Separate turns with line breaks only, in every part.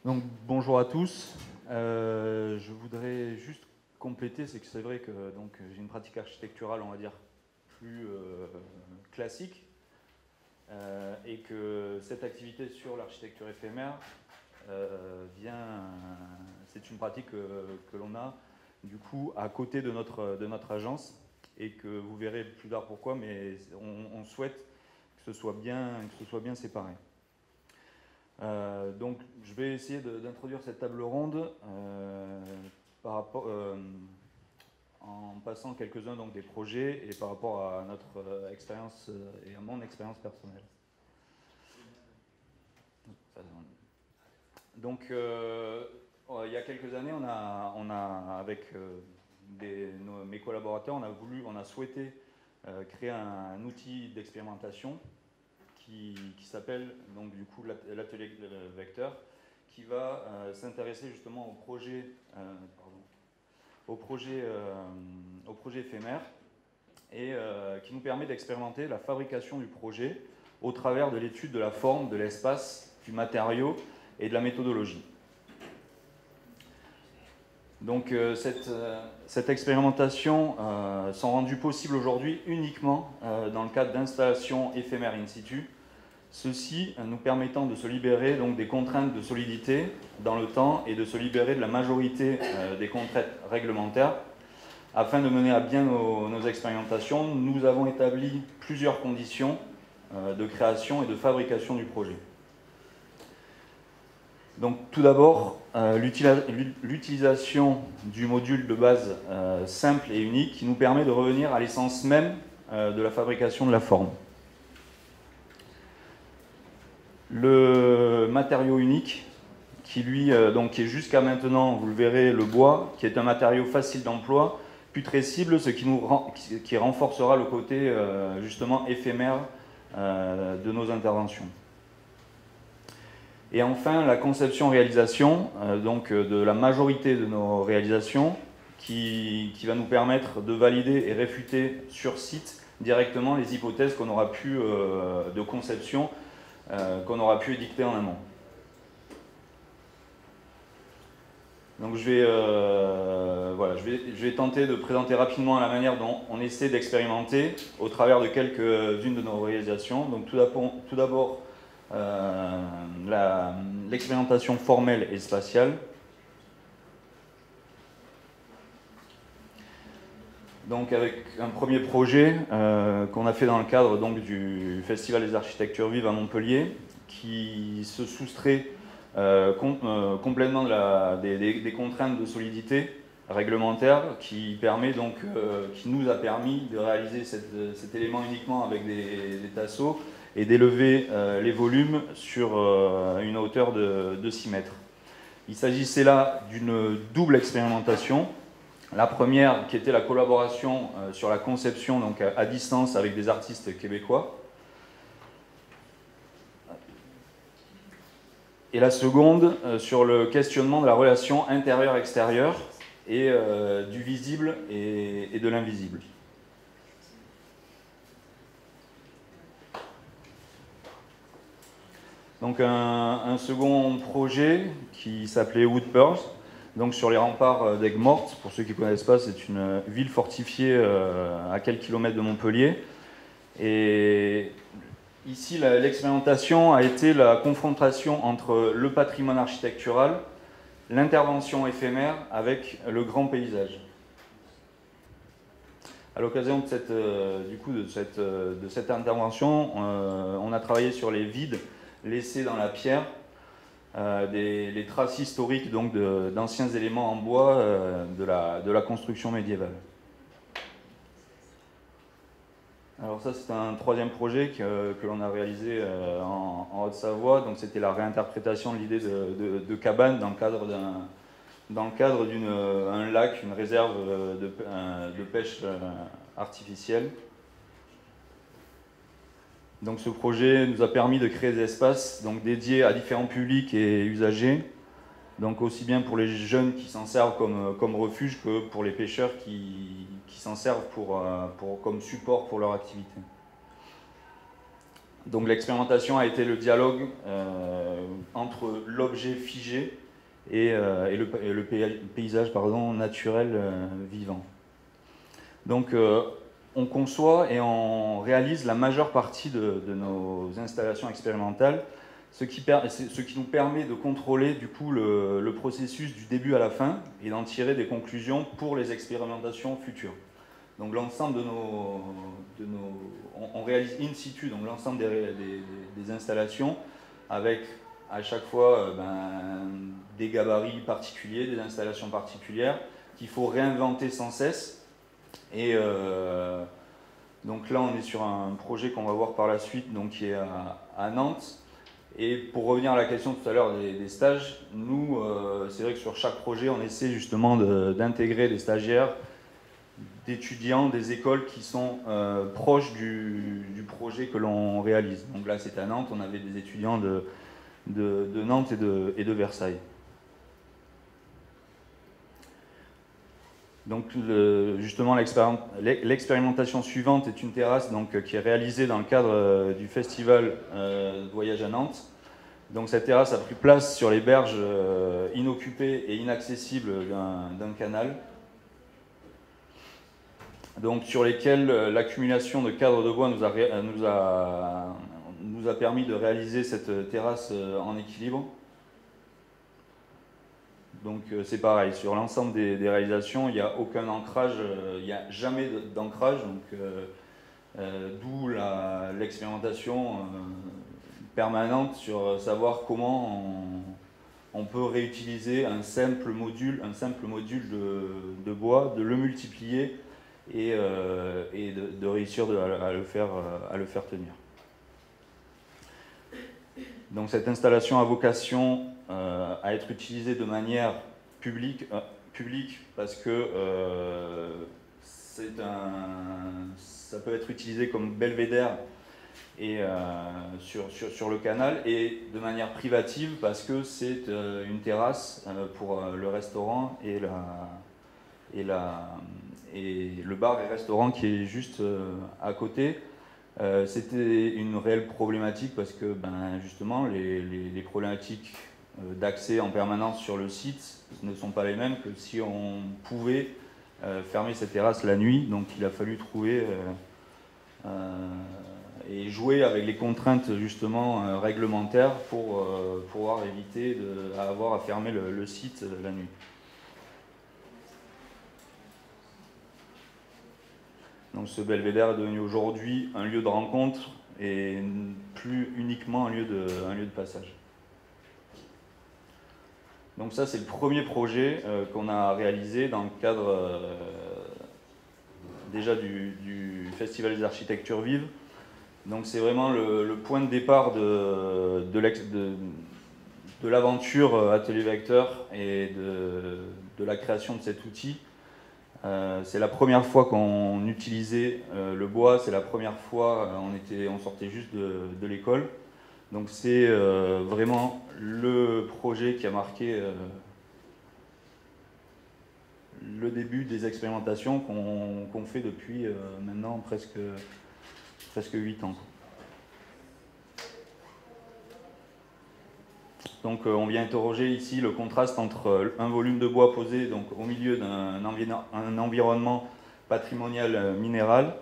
Donc bonjour à tous. Je voudrais juste compléter, c'est que c'est vrai que j'ai une pratique architecturale, on va dire, plus classique, et que cette activité sur l'architecture éphémère c'est une pratique que l'on a du coup à côté de notre agence, et que vous verrez plus tard pourquoi, mais on souhaite que ce soit bien séparé. Donc je vais essayer d'introduire cette table ronde en passant quelques-uns des projets et par rapport à notre expérience et à mon expérience personnelle. Donc il y a quelques années, avec mes collaborateurs, on a souhaité créer un outil d'expérimentation qui s'appelle donc du coup l'atelier vecteur, qui va s'intéresser justement au projet éphémère, et qui nous permet d'expérimenter la fabrication du projet au travers de l'étude de la forme, de l'espace, du matériau et de la méthodologie. Donc cette expérimentation sont rendues possibles aujourd'hui uniquement dans le cadre d'installations éphémères in situ, ceci nous permettant de se libérer donc des contraintes de solidité dans le temps et de se libérer de la majorité des contraintes réglementaires. Afin de mener à bien nos expérimentations, nous avons établi plusieurs conditions de création et de fabrication du projet. Donc tout d'abord, l'utilisation du module de base simple et unique qui nous permet de revenir à l'essence même de la fabrication de la forme. Le matériau unique, qui lui qui est jusqu'à maintenant, vous le verrez, le bois, qui est un matériau facile d'emploi, putrescible, ce qui renforcera le côté justement éphémère de nos interventions. Et enfin, la conception-réalisation de la majorité de nos réalisations, qui va nous permettre de valider et réfuter sur site directement les hypothèses qu'on aura pu de conception qu'on aura pu édicter en amont. Donc je vais tenter de présenter rapidement la manière dont on essaie d'expérimenter au travers de quelques-unes de nos réalisations. Donc tout d'abord, l'expérimentation formelle et spatiale. Donc avec un premier projet qu'on a fait dans le cadre du Festival des Architectures Vives à Montpellier, qui se soustrait complètement des contraintes de solidité réglementaire, qui nous a permis de réaliser cet élément uniquement avec des tasseaux et d'élever les volumes sur une hauteur de 6 mètres. Il s'agissait là d'une double expérimentation. La première qui était la collaboration sur la conception à distance avec des artistes québécois. Et la seconde sur le questionnement de la relation intérieure-extérieure et du visible et de l'invisible. Donc un second projet qui s'appelait Wood Pearls, donc sur les remparts d'Aigues-Mortes. Pour ceux qui ne connaissent pas, c'est une ville fortifiée à quelques kilomètres de Montpellier. Et ici, l'expérimentation a été la confrontation entre le patrimoine architectural, l'intervention éphémère avec le grand paysage. À l'occasion de cette intervention, on a travaillé sur les vides laissés dans la pierre, les traces historiques d'anciens éléments en bois de la construction médiévale. Alors ça, c'est un troisième projet que l'on a réalisé en Haute-Savoie. Donc c'était la réinterprétation de l'idée de cabane dans le cadre d'un lac, une réserve de pêche artificielle. Donc ce projet nous a permis de créer des espaces dédiés à différents publics et usagers, donc aussi bien pour les jeunes qui s'en servent comme refuge que pour les pêcheurs qui s'en servent comme support pour leur activité. Donc l'expérimentation a été le dialogue entre l'objet figé et le paysage naturel vivant. Donc on conçoit et on réalise la majeure partie de nos installations expérimentales, ce qui nous permet de contrôler du coup le processus du début à la fin et d'en tirer des conclusions pour les expérimentations futures. Donc l'ensemble on réalise in situ donc l'ensemble des installations avec à chaque fois des gabarits particuliers, des installations particulières qu'il faut réinventer sans cesse. Et donc là on est sur un projet qu'on va voir par la suite, donc qui est à Nantes. Et pour revenir à la question tout à l'heure des stages, nous c'est vrai que sur chaque projet on essaie justement d'intégrer des stagiaires, d'étudiants, des écoles qui sont proches du projet que l'on réalise. Donc là c'est à Nantes, on avait des étudiants de Nantes et de Versailles. Donc justement l'expérimentation suivante est une terrasse donc, qui est réalisée dans le cadre du festival Voyage à Nantes. Donc cette terrasse a pris place sur les berges inoccupées et inaccessibles d'un canal, donc sur lesquels l'accumulation de cadres de bois nous a permis de réaliser cette terrasse en équilibre. Donc c'est pareil, sur l'ensemble des réalisations, il n'y a aucun ancrage, il n'y a jamais d'ancrage, d'où l'expérimentation permanente sur savoir comment on peut réutiliser un simple module de bois, de le multiplier et de réussir à le faire tenir. Donc cette installation a vocation à être utilisée de manière publique parce que ça peut être utilisé comme belvédère et, sur le canal, et de manière privative parce que c'est une terrasse pour le restaurant et le bar et restaurant qui est juste à côté. C'était une réelle problématique parce que justement les problématiques d'accès en permanence sur le site ne sont pas les mêmes que si on pouvait fermer cette terrasse la nuit. Donc il a fallu trouver et jouer avec les contraintes justement réglementaires pour pouvoir éviter d'avoir à fermer le site la nuit. Donc ce belvédère est devenu aujourd'hui un lieu de rencontre et plus uniquement un lieu de passage. Donc ça c'est le premier projet qu'on a réalisé dans le cadre déjà du Festival des Architectures Vives. Donc c'est vraiment le point de départ de l'aventure Atelier Vecteur et de la création de cet outil. C'est la première fois qu'on utilisait le bois, c'est la première fois on sortait juste de l'école. Donc c'est vraiment le projet qui a marqué le début des expérimentations qu'on fait depuis maintenant presque 8 ans. Donc on vient interroger ici le contraste entre un volume de bois posé donc, au milieu d'un environnement patrimonial minéral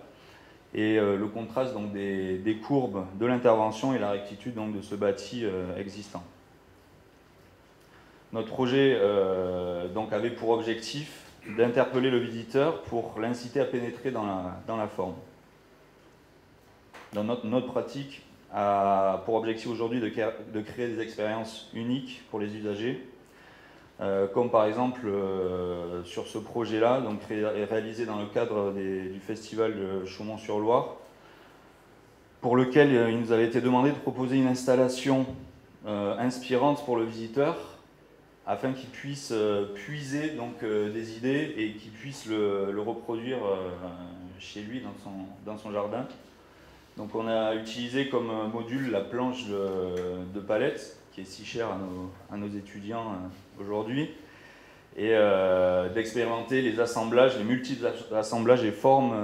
et le contraste donc, des courbes de l'intervention et la rectitude donc, de ce bâti existant. Notre projet donc, avait pour objectif d'interpeller le visiteur pour l'inciter à pénétrer dans la forme. Dans notre pratique a pour objectif aujourd'hui de créer des expériences uniques pour les usagers, comme par exemple sur ce projet-là, donc réalisé dans le cadre du festival de Chaumont-sur-Loire, pour lequel il nous avait été demandé de proposer une installation inspirante pour le visiteur, afin qu'il puisse puiser donc, des idées et qu'il puisse le reproduire chez lui dans son jardin. Donc on a utilisé comme module la planche de palette, qui est si chère à nos étudiants aujourd'hui, et d'expérimenter les assemblages, les multiples assemblages et formes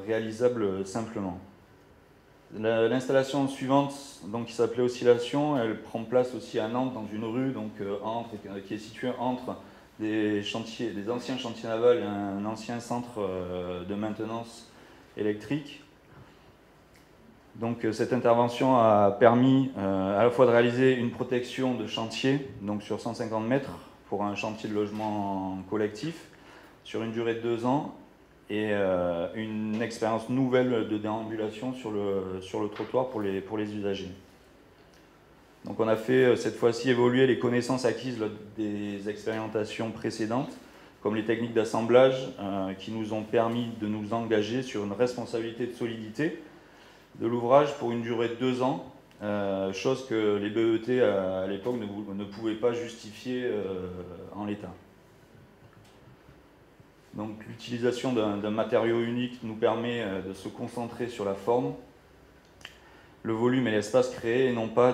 réalisables simplement. L'installation suivante, donc, qui s'appelait Oscillation, elle prend place aussi à Nantes, dans une rue donc, qui est située entre des anciens chantiers navals et un ancien centre de maintenance électrique. Donc cette intervention a permis à la fois de réaliser une protection de chantier, donc sur 150 mètres, pour un chantier de logement collectif, sur une durée de 2 ans, et une expérience nouvelle de déambulation sur le trottoir pour les usagers. Donc on a fait cette fois-ci évoluer les connaissances acquises lors des expérimentations précédentes, comme les techniques d'assemblage qui nous ont permis de nous engager sur une responsabilité de solidité de l'ouvrage pour une durée de 2 ans, chose que les BET à l'époque ne pouvaient pas justifier en l'état. Donc l'utilisation d'un matériau unique nous permet de se concentrer sur la forme, le volume et l'espace créés, et non pas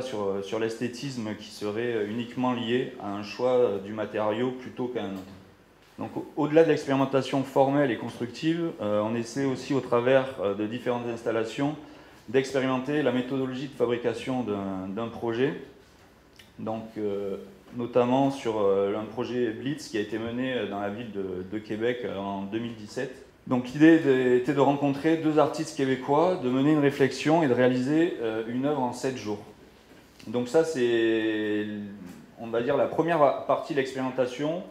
sur l'esthétisme qui serait uniquement lié à un choix du matériau plutôt qu'à un autre. Donc au-delà de l'expérimentation formelle et constructive, on essaie aussi au travers de différentes installations d'expérimenter la méthodologie de fabrication d'un projet. Donc notamment sur un projet Blitz qui a été mené dans la ville de Québec en 2017. Donc l'idée était de rencontrer 2 artistes québécois, de mener une réflexion et de réaliser une œuvre en 7 jours. Donc ça c'est, on va dire, la première partie de l'expérimentation.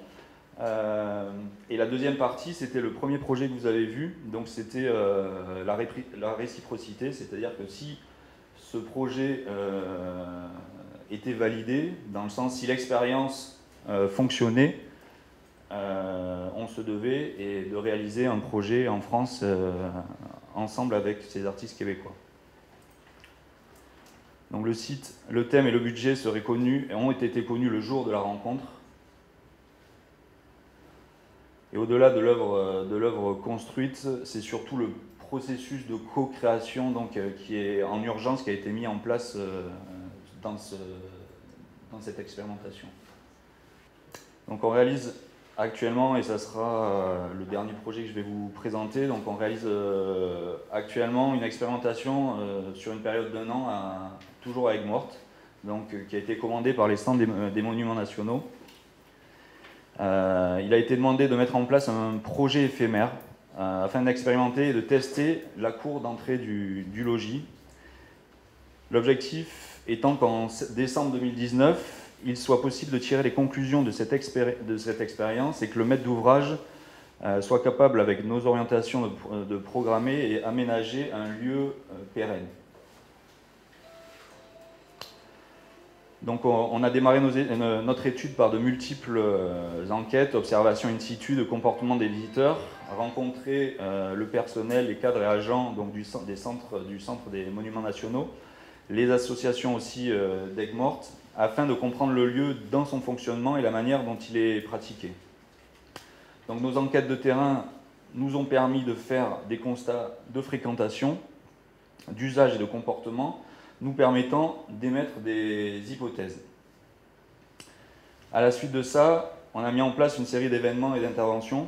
Et la deuxième partie, c'était le premier projet que vous avez vu. Donc c'était la réciprocité, c'est-à-dire que si ce projet était validé, dans le sens si l'expérience fonctionnait, on se devait de réaliser un projet en France ensemble avec ces artistes québécois. Donc le site, le thème et le budget ont été connus le jour de la rencontre. Et au-delà de l'œuvre construite, c'est surtout le processus de co-création qui est en urgence, qui a été mis en place dans cette expérimentation. Donc on réalise actuellement, et ça sera le dernier projet que je vais vous présenter, donc on réalise actuellement une expérimentation sur une période d'1 an, toujours à Aigues-Mortes, qui a été commandée par les stands des Monuments Nationaux. Il a été demandé de mettre en place un projet éphémère afin d'expérimenter et de tester la cour d'entrée du logis. L'objectif étant qu'en décembre 2019, il soit possible de tirer les conclusions de cette expérience et que le maître d'ouvrage soit capable, avec nos orientations, de programmer et aménager un lieu pérenne. Donc on a démarré notre étude par de multiples enquêtes, observations in situ de comportement des visiteurs, rencontrer le personnel, les cadres et agents du centre des Monuments Nationaux, les associations aussi d'Aigues-Mortes, afin de comprendre le lieu dans son fonctionnement et la manière dont il est pratiqué. Donc nos enquêtes de terrain nous ont permis de faire des constats de fréquentation, d'usage et de comportement, nous permettant d'émettre des hypothèses. À la suite de ça, on a mis en place une série d'événements et d'interventions,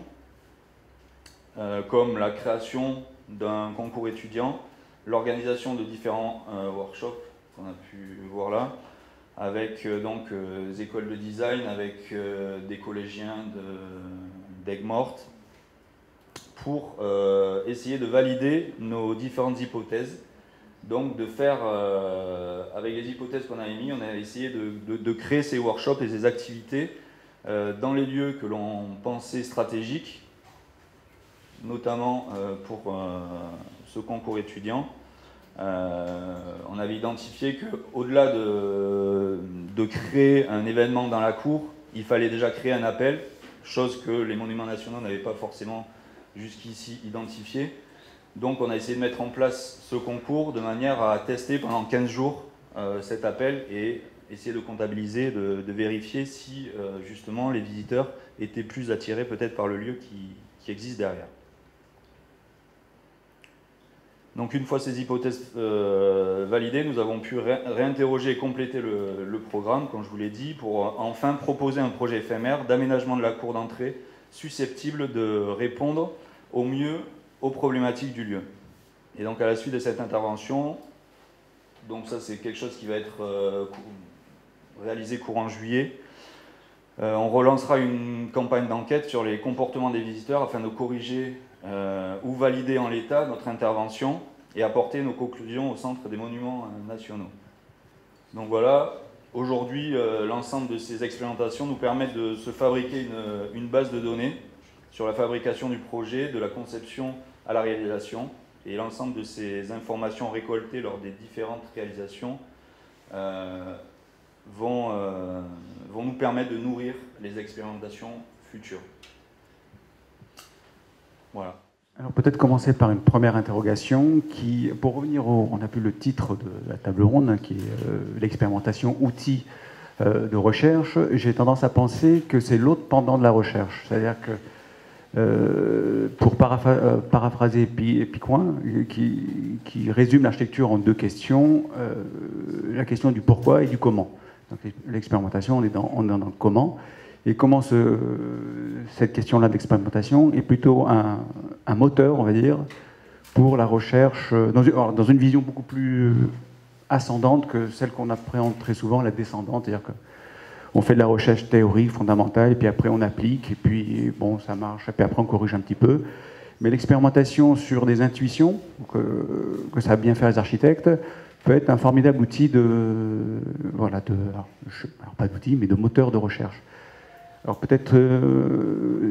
comme la création d'un concours étudiant, l'organisation de différents workshops qu'on a pu voir là, avec des écoles de design, avec des collégiens d'Aigues-Mortes, pour essayer de valider nos différentes hypothèses. Donc de faire, avec les hypothèses qu'on a émises, on a essayé de créer ces workshops et ces activités dans les lieux que l'on pensait stratégiques, notamment pour ce concours étudiant. On avait identifié qu'au-delà de créer un événement dans la cour, il fallait déjà créer un appel, chose que les Monuments Nationaux n'avaient pas forcément jusqu'ici identifiée. Donc on a essayé de mettre en place ce concours de manière à tester pendant 15 jours cet appel et essayer de comptabiliser, de vérifier si justement les visiteurs étaient plus attirés peut-être par le lieu qui existe derrière. Donc une fois ces hypothèses validées, nous avons pu réinterroger et compléter le programme, comme je vous l'ai dit, pour enfin proposer un projet éphémère d'aménagement de la cour d'entrée susceptible de répondre au mieux aux problématiques du lieu. Et donc à la suite de cette intervention, donc ça c'est quelque chose qui va être réalisé courant juillet, on relancera une campagne d'enquête sur les comportements des visiteurs afin de corriger ou valider en l'état notre intervention et apporter nos conclusions au Centre des monuments nationaux. Donc voilà, aujourd'hui, l'ensemble de ces expérimentations nous permettent de se fabriquer une base de données sur la fabrication du projet, de la conception à la réalisation, et l'ensemble de ces informations récoltées lors des différentes réalisations vont nous permettre de nourrir les expérimentations futures. Voilà.
Alors peut-être commencer par une première interrogation qui, pour revenir on a vu le titre de la table ronde, hein, qui est l'expérimentation outils de recherche. J'ai tendance à penser que c'est l'autre pendant de la recherche. C'est-à-dire que, pour paraphraser Picoin, qui résume l'architecture en deux questions, la question du pourquoi et du comment. Donc l'expérimentation, on est dans le comment. Et comment cette question-là d'expérimentation est plutôt un moteur, on va dire, pour la recherche, dans une vision beaucoup plus ascendante que celle qu'on appréhende très souvent, la descendante, c'est-à-dire qu'on fait de la recherche théorique fondamentale, et puis après on applique, et puis bon, ça marche, et puis après on corrige un petit peu. Mais l'expérimentation sur des intuitions, que ça va bien faire les architectes, peut être un formidable outil alors pas d'outil, mais de moteur de recherche. Alors peut-être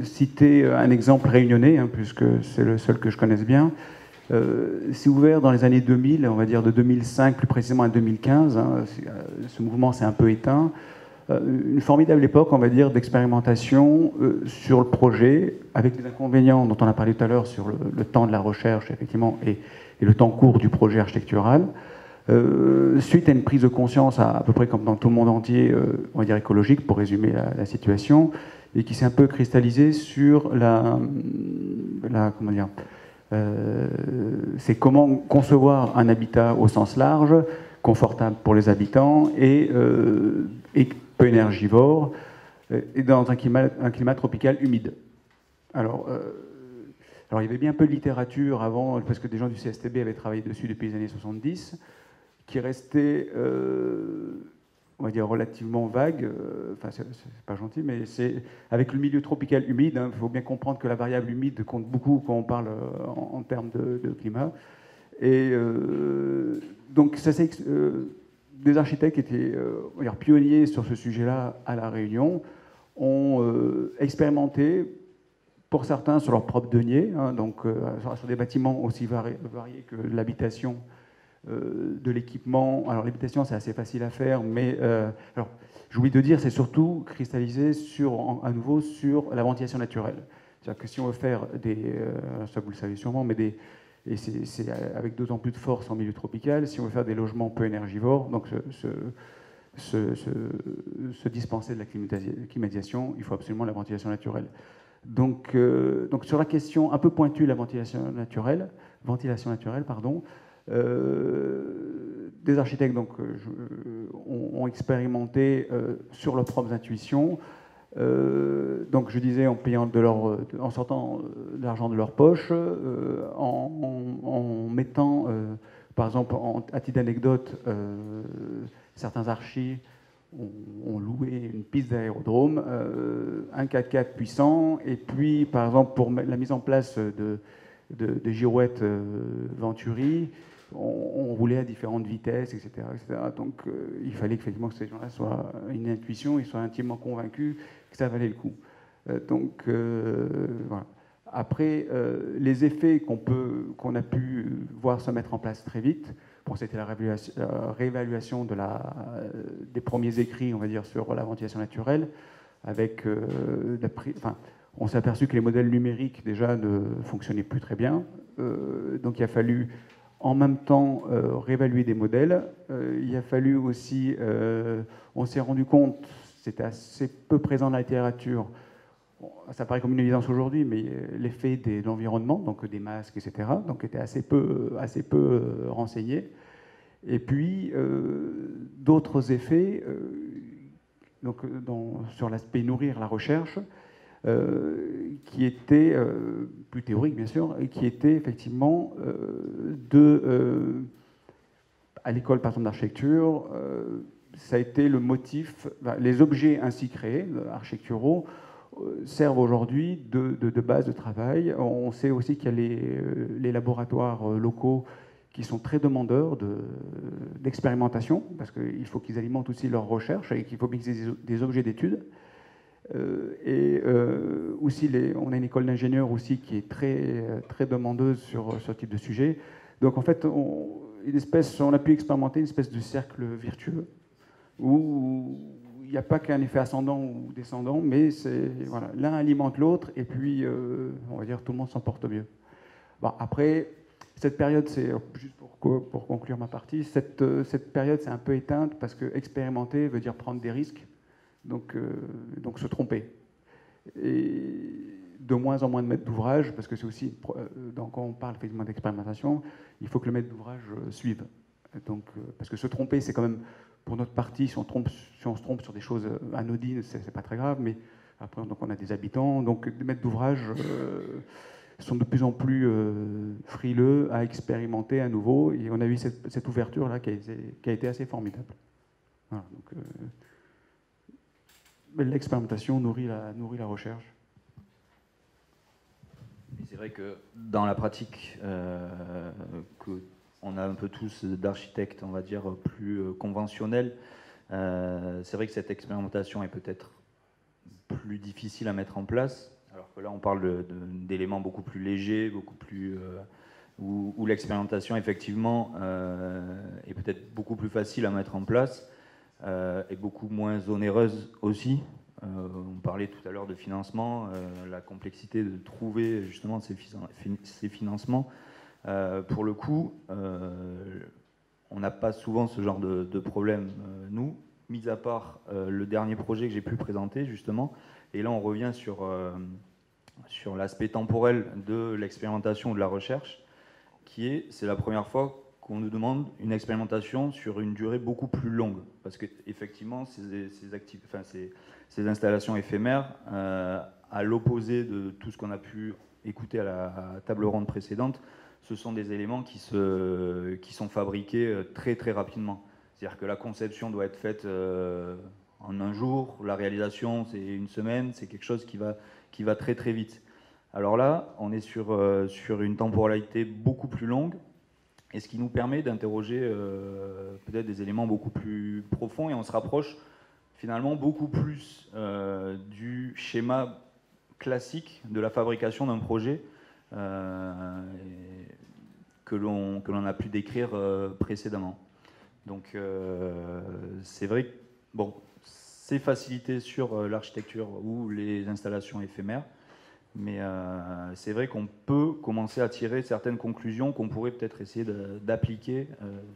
citer un exemple réunionnais, hein, puisque c'est le seul que je connaisse bien. C'est ouvert dans les années 2000, on va dire de 2005 plus précisément à 2015. Hein, ce mouvement s'est un peu éteint. Une formidable époque, on va dire, d'expérimentation sur le projet, avec les inconvénients dont on a parlé tout à l'heure sur le temps de la recherche, effectivement, et le temps court du projet architectural. Suite à une prise de conscience, à peu près comme dans tout le monde entier, on va dire écologique, pour résumer la situation, et qui s'est un peu cristallisée sur comment dire, c'est comment concevoir un habitat au sens large, confortable pour les habitants et peu énergivore, et dans un climat tropical humide. Alors, il y avait bien un peu de littérature avant, parce que des gens du CSTB avaient travaillé dessus depuis les années 70, qui restait, on va dire, relativement vague. Enfin, c'est pas gentil, mais c'est avec le milieu tropical humide. Il faut bien comprendre que la variable humide compte beaucoup quand on parle en termes de climat. Et donc, des architectes qui étaient on va dire, pionniers sur ce sujet-là à La Réunion ont expérimenté, pour certains, sur leur propre denier, hein, donc sur des bâtiments aussi variés que l'habitation, de l'équipement. Alors l'habitation, c'est assez facile à faire, mais alors, j'ai oublié de dire, c'est surtout cristallisé à nouveau sur la ventilation naturelle. C'est-à-dire que si on veut faire ça vous le savez sûrement, mais et c'est avec d'autant plus de force en milieu tropical, si on veut faire des logements peu énergivores, donc se dispenser de la climatisation, il faut absolument la ventilation naturelle. Donc sur la question un peu pointue, la ventilation naturelle, des architectes ont expérimenté sur leurs propres intuitions. Donc je disais en payant en sortant de l'argent de leur poche, en mettant, par exemple, à titre d'anecdote, certains archis ont loué une piste d'aérodrome, un 4x4 puissant, et puis par exemple pour la mise en place de girouettes Venturi, on roulait à différentes vitesses, etc. Donc il fallait effectivement que ces gens-là soient une intuition, ils soient intimement convaincus que ça valait le coup. Voilà. Après, les effets qu'on a pu voir se mettre en place très vite, bon, c'était la réévaluation des premiers écrits, on va dire, sur la ventilation naturelle, avec on s'est aperçu que les modèles numériques déjà ne fonctionnaient plus très bien, donc il a fallu en même temps réévaluer des modèles. Il a fallu aussi, on s'est rendu compte, c'était assez peu présent dans la littérature, ça paraît comme une évidence aujourd'hui, mais l'effet de l'environnement, donc des masques, etc., donc était assez peu renseigné. Et puis d'autres effets, sur l'aspect nourrir la recherche. qui était, plus théorique bien sûr, et qui était effectivement à l'école par exemple d'architecture, ça a été le motif, les objets ainsi créés, architecturaux, servent aujourd'hui de base de travail. On sait aussi qu'il y a les laboratoires locaux qui sont très demandeurs d'expérimentation, parce qu'il faut qu'ils alimentent aussi leurs recherches et qu'il faut qu'ils aient des objets d'études. Aussi, on a une école d'ingénieurs aussi qui est très demandeuse sur ce type de sujet. Donc en fait, on a pu expérimenter une espèce de cercle vertueux où il n'y a pas qu'un effet ascendant ou descendant, mais voilà, l'un alimente l'autre et puis on va dire tout le monde s'en porte mieux. Bon, après, cette période, c'est juste pour conclure ma partie, cette période c'est un peu éteinte parce que expérimenter veut dire prendre des risques, donc se tromper. Et de moins en moins de maîtres d'ouvrage, parce que c'est aussi, quand on parle effectivement d'expérimentation, il faut que le maître d'ouvrage suive. Donc, parce que se tromper, c'est quand même, pour notre partie, si on se trompe sur des choses anodines, c'est pas très grave, mais après, donc on a des habitants, donc les maîtres d'ouvrage sont de plus en plus frileux à expérimenter à nouveau, et on a eu cette ouverture-là qui a été assez formidable. Voilà, donc, l'expérimentation nourrit la recherche.
C'est vrai que dans la pratique, on a un peu tous d'architectes, on va dire, plus conventionnels, c'est vrai que cette expérimentation est peut-être plus difficile à mettre en place, alors que là on parle d'éléments beaucoup plus légers, beaucoup plus, où l'expérimentation effectivement est peut-être beaucoup plus facile à mettre en place et beaucoup moins onéreuse aussi. On parlait tout à l'heure de financement, la complexité de trouver justement ces financements. Pour le coup, on n'a pas souvent ce genre de problème, nous, mis à part le dernier projet que j'ai pu présenter justement. Et là, on revient sur l'aspect temporel de l'expérimentation ou de la recherche, c'est la première fois qu'on nous demande une expérimentation sur une durée beaucoup plus longue. Parce qu'effectivement, ces installations éphémères, à l'opposé de tout ce qu'on a pu écouter à la table ronde précédente, ce sont des éléments qui sont fabriqués très très rapidement. C'est-à-dire que la conception doit être faite en un jour, la réalisation c'est une semaine, c'est quelque chose qui va très très vite. Alors là, on est sur une temporalité beaucoup plus longue, et ce qui nous permet d'interroger peut-être des éléments beaucoup plus profonds, et on se rapproche finalement beaucoup plus du schéma classique de la fabrication d'un projet que l'on a pu décrire précédemment. Donc c'est vrai que c'est facilité sur l'architecture ou les installations éphémères, mais c'est vrai qu'on peut commencer à tirer certaines conclusions qu'on pourrait peut-être essayer d'appliquer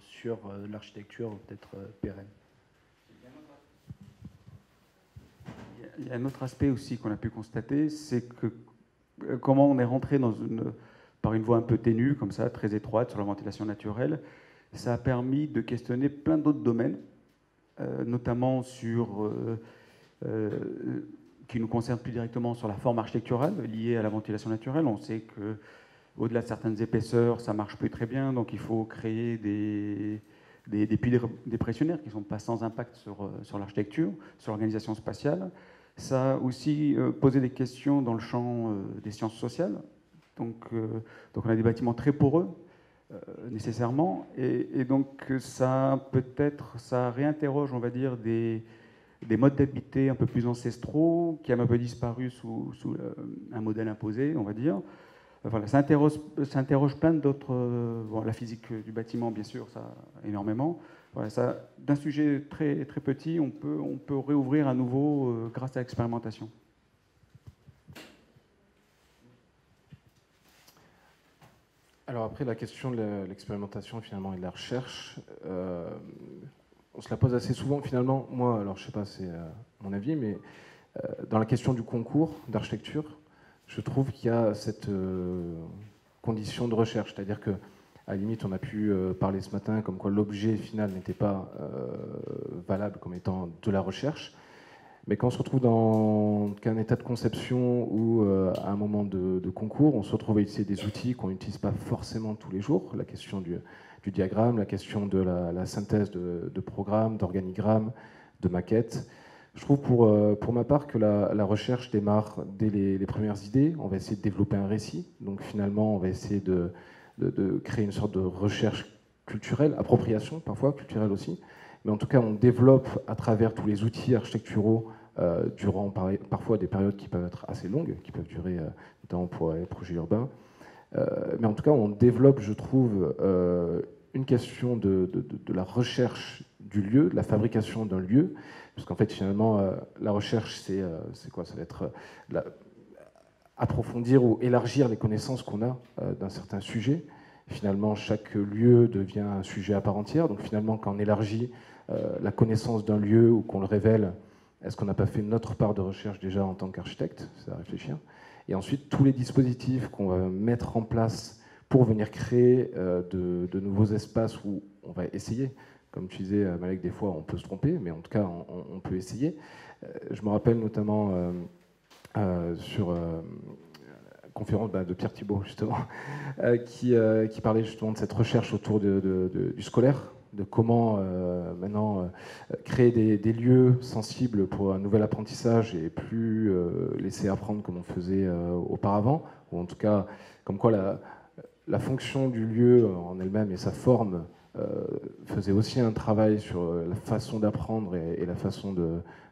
sur l'architecture peut-être pérenne.
Il y a un autre aspect aussi qu'on a pu constater, c'est que comment on est rentré par une voie un peu ténue, comme ça, très étroite, sur la ventilation naturelle, ça a permis de questionner plein d'autres domaines, notamment qui nous concernent plus directement sur la forme architecturale liée à la ventilation naturelle. On sait qu'au-delà de certaines épaisseurs, ça ne marche plus très bien, donc il faut créer des puits dépressionnaires qui ne sont pas sans impact sur l'architecture, sur l'organisation spatiale. Ça a aussi posé des questions dans le champ des sciences sociales. Donc on a des bâtiments très poreux, nécessairement, et donc ça réinterroge, on va dire, des modes d'habiter un peu plus ancestraux qui ont un peu disparu sous un modèle imposé, on va dire. Voilà, ça interroge plein d'autres... la physique du bâtiment, bien sûr, ça énormément. Voilà, d'un sujet très, très petit, on peut réouvrir à nouveau grâce à l'expérimentation.
Alors après, la question de l'expérimentation finalement et de la recherche, on se la pose assez souvent finalement. Moi, alors je sais pas, c'est mon avis, mais dans la question du concours d'architecture, je trouve qu'il y a cette condition de recherche, c'est-à-dire que à la limite, on a pu parler ce matin comme quoi l'objet final n'était pas valable comme étant de la recherche, Mais quand on se retrouve dans un état de conception ou à un moment de concours, on se retrouve à utiliser des outils qu'on n'utilise pas forcément tous les jours. La question du diagramme, la question de la synthèse de programmes, d'organigrammes, de maquettes. Je trouve pour ma part que la recherche démarre dès les premières idées. On va essayer de développer un récit. Donc finalement, on va essayer de créer une sorte de recherche culturelle, appropriation parfois, culturelle aussi. Mais en tout cas, on développe à travers tous les outils architecturaux durant parfois des périodes qui peuvent être assez longues, qui peuvent durer notamment pour les projets urbains. Mais en tout cas, on développe, je trouve, une question de la recherche du lieu, de la fabrication d'un lieu, parce qu'en fait, finalement, la recherche, c'est quoi? Ça va être approfondir ou élargir les connaissances qu'on a d'un certain sujet. Finalement, chaque lieu devient un sujet à part entière. Donc finalement, quand on élargit la connaissance d'un lieu ou qu'on le révèle, est-ce qu'on n'a pas fait notre part de recherche déjà en tant qu'architecte? C'est à réfléchir. Et ensuite, tous les dispositifs qu'on va mettre en place pour venir créer de nouveaux espaces où on va essayer. Comme tu disais, Malek, des fois, on peut se tromper, mais en tout cas, on peut essayer. Je me rappelle notamment sur conférence de Pierre Thibault, justement, qui parlait justement de cette recherche autour du scolaire, de comment maintenant créer des lieux sensibles pour un nouvel apprentissage et plus laisser apprendre comme on faisait auparavant, ou en tout cas, comme quoi la fonction du lieu en elle-même et sa forme faisait aussi un travail sur la façon d'apprendre et la façon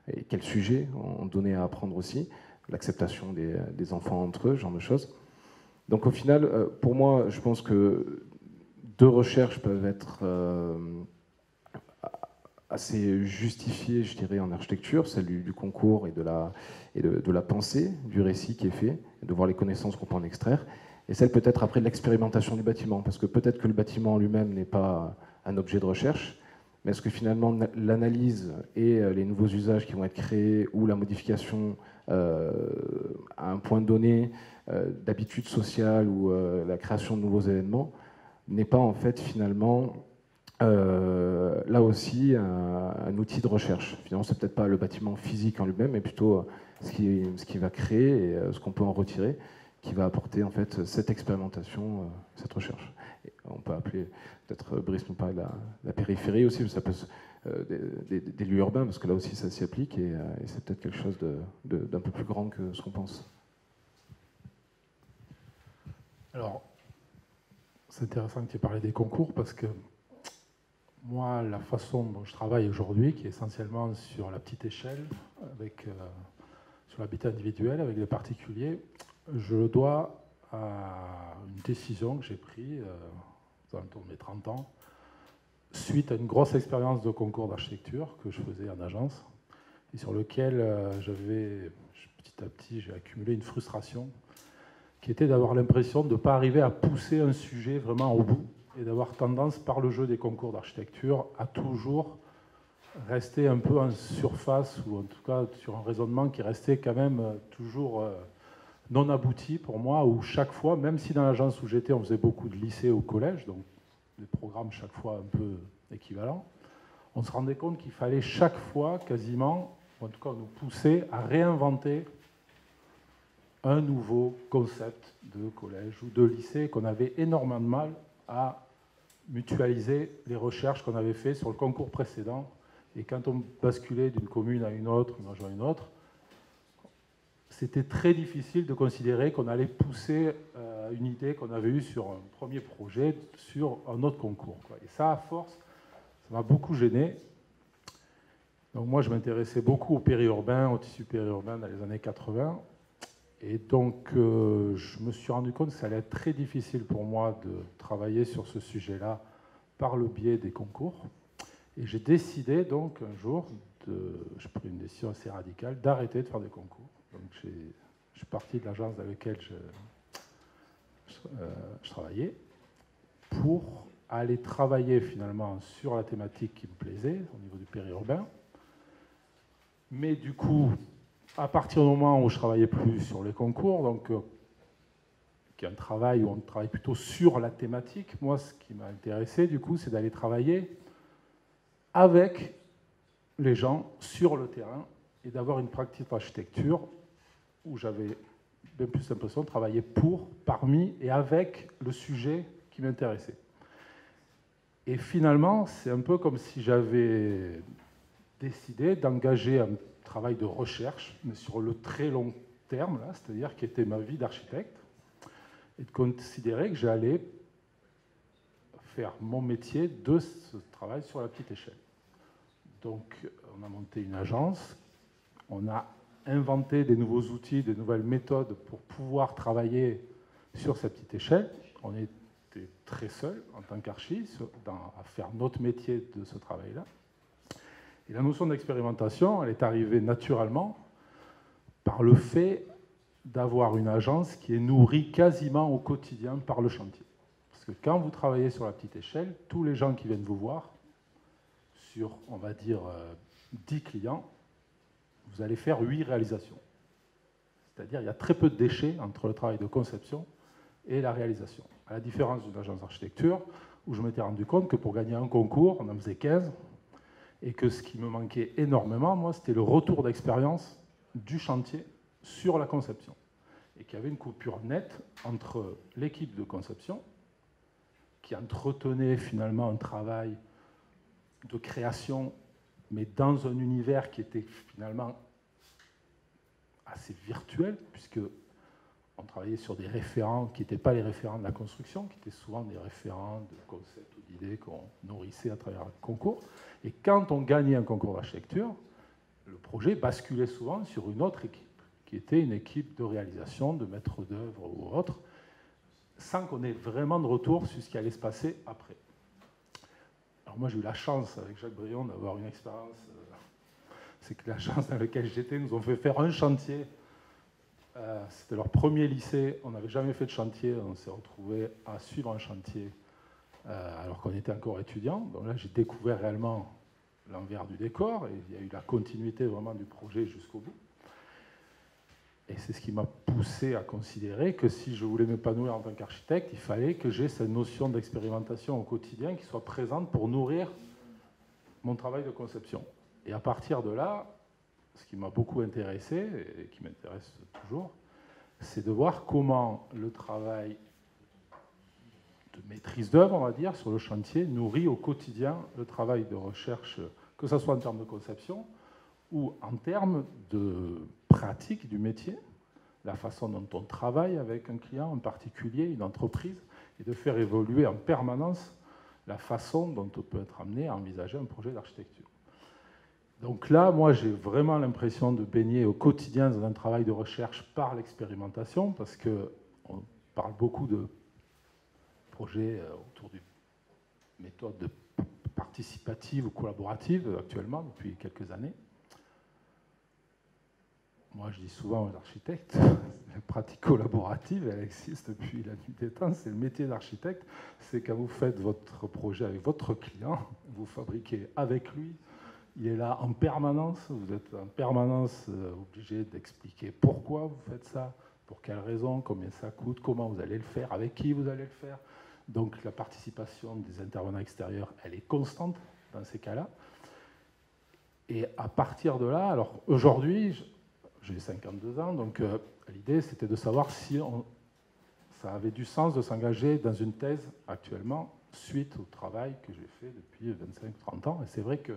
et quel sujet on donnait à apprendre aussi, l'acceptation des enfants entre eux, ce genre de choses. Donc au final, pour moi, je pense que deux recherches peuvent être assez justifiées, je dirais, en architecture, celle du concours et de la pensée, du récit qui est fait, de voir les connaissances qu'on peut en extraire, et celle peut-être après de l'expérimentation du bâtiment, parce que peut-être que le bâtiment en lui-même n'est pas un objet de recherche, mais est-ce que finalement l'analyse et les nouveaux usages qui vont être créés ou la modification à un point donné d'habitudes sociales ou la création de nouveaux événements n'est pas en fait finalement là aussi un outil de recherche. Finalement, c'est peut-être pas le bâtiment physique en lui-même, mais plutôt ce qui va créer et ce qu'on peut en retirer, qui va apporter en fait cette expérimentation, cette recherche. Et on peut appeler, peut-être Brice nous parle de la périphérie aussi, mais ça peut des lieux urbains, parce que là aussi ça s'y applique, et c'est peut-être quelque chose d'un peu plus grand que ce qu'on pense.
Alors, c'est intéressant que tu aies parlé des concours, parce que moi, la façon dont je travaille aujourd'hui, qui est essentiellement sur la petite échelle, sur l'habitat individuel, avec les particuliers, je le dois à une décision que j'ai prise autour de mes 30 ans, suite à une grosse expérience de concours d'architecture que je faisais en agence, et sur lequel petit à petit, j'ai accumulé une frustration, qui était d'avoir l'impression de ne pas arriver à pousser un sujet vraiment au bout, et d'avoir tendance, par le jeu des concours d'architecture, à toujours rester un peu en surface, ou en tout cas sur un raisonnement qui restait quand même toujours non abouti pour moi, où chaque fois, même si dans l'agence où j'étais, on faisait beaucoup de lycées au collège, donc des programmes chaque fois un peu équivalents, on se rendait compte qu'il fallait chaque fois quasiment, ou en tout cas nous pousser à réinventer un nouveau concept de collège ou de lycée, qu'on avait énormément de mal à mutualiser les recherches qu'on avait faites sur le concours précédent. Et quand on basculait d'une commune à une autre, d'une région à une autre, c'était très difficile de considérer qu'on allait pousser une idée qu'on avait eue sur un premier projet, sur un autre concours, quoi. Et ça, à force, ça m'a beaucoup gêné. Donc moi, je m'intéressais beaucoup au périurbain, au tissu périurbain dans les années 80. Et donc, je me suis rendu compte que ça allait être très difficile pour moi de travailler sur ce sujet-là par le biais des concours. Et j'ai décidé donc un jour, j'ai pris une décision assez radicale, d'arrêter de faire des concours. Donc je suis parti de l'agence dans laquelle je travaillais pour aller travailler finalement sur la thématique qui me plaisait au niveau du périurbain. Mais du coup, à partir du moment où je travaillais plus sur les concours, donc qui est un travail où on travaille plutôt sur la thématique, moi ce qui m'a intéressé du coup, c'est d'aller travailler avec les gens sur le terrain et d'avoir une pratique d'architecture où j'avais bien plus l'impression de travailler pour, parmi et avec le sujet qui m'intéressait. Et finalement, c'est un peu comme si j'avais décidé d'engager un travail de recherche, mais sur le très long terme, c'est-à-dire qui était ma vie d'architecte, et de considérer que j'allais faire mon métier de ce travail sur la petite échelle. Donc, on a monté une agence, on a inventé des nouveaux outils, des nouvelles méthodes pour pouvoir travailler sur cette petite échelle. On était très seuls en tant qu'archi à faire notre métier de ce travail-là. Et la notion d'expérimentation, elle est arrivée naturellement par le fait d'avoir une agence qui est nourrie quasiment au quotidien par le chantier. Parce que quand vous travaillez sur la petite échelle, tous les gens qui viennent vous voir, sur, on va dire, 10 clients, vous allez faire 8 réalisations. C'est-à-dire qu'il y a très peu de déchets entre le travail de conception et la réalisation. À la différence d'une agence d'architecture, où je m'étais rendu compte que pour gagner un concours, on en faisait 15, et que ce qui me manquait énormément, moi, c'était le retour d'expérience du chantier sur la conception. Et qu'il y avait une coupure nette entre l'équipe de conception, qui entretenait finalement un travail de création, mais dans un univers qui était finalement assez virtuel, puisque on travaillait sur des référents qui n'étaient pas les référents de la construction, qui étaient souvent des référents de concepts ou d'idées qu'on nourrissait à travers le concours. Et quand on gagnait un concours d'architecture, le projet basculait souvent sur une autre équipe, qui était une équipe de réalisation, de maître d'œuvre ou autre, sans qu'on ait vraiment de retour sur ce qui allait se passer après. Alors moi, j'ai eu la chance, avec Jacques Brion, d'avoir une expérience. C'est que l'agence dans laquelle j'étais nous ont fait faire un chantier. C'était leur premier lycée. On n'avait jamais fait de chantier. On s'est retrouvés à suivre un chantier alors qu'on était encore étudiants. Donc là, j'ai découvert réellement l'envers du décor. Et il y a eu la continuité vraiment du projet jusqu'au bout. Et c'est ce qui m'a poussé à considérer que si je voulais m'épanouir en tant qu'architecte, il fallait que j'ai cette notion d'expérimentation au quotidien qui soit présente pour nourrir mon travail de conception. Et à partir de là, ce qui m'a beaucoup intéressé, et qui m'intéresse toujours, c'est de voir comment le travail de maîtrise d'œuvre, on va dire, sur le chantier, nourrit au quotidien le travail de recherche, que ce soit en termes de conception ou en termes de pratique du métier, la façon dont on travaille avec un client en particulier, une entreprise, et de faire évoluer en permanence la façon dont on peut être amené à envisager un projet d'architecture. Donc là, moi, j'ai vraiment l'impression de baigner au quotidien dans un travail de recherche par l'expérimentation, parce qu'on parle beaucoup de projets autour de méthodes participatives ou collaboratives actuellement, depuis quelques années. Moi, je dis souvent aux architectes, la pratique collaborative, elle existe depuis la nuit des temps, c'est le métier d'architecte, c'est quand vous faites votre projet avec votre client, vous fabriquez avec lui, il est là en permanence, vous êtes en permanence obligé d'expliquer pourquoi vous faites ça, pour quelles raisons, combien ça coûte, comment vous allez le faire, avec qui vous allez le faire. Donc la participation des intervenants extérieurs, elle est constante dans ces cas-là. Et à partir de là, alors aujourd'hui, j'ai 52 ans, donc l'idée c'était de savoir si ça avait du sens de s'engager dans une thèse actuellement, suite au travail que j'ai fait depuis 25-30 ans. Et c'est vrai que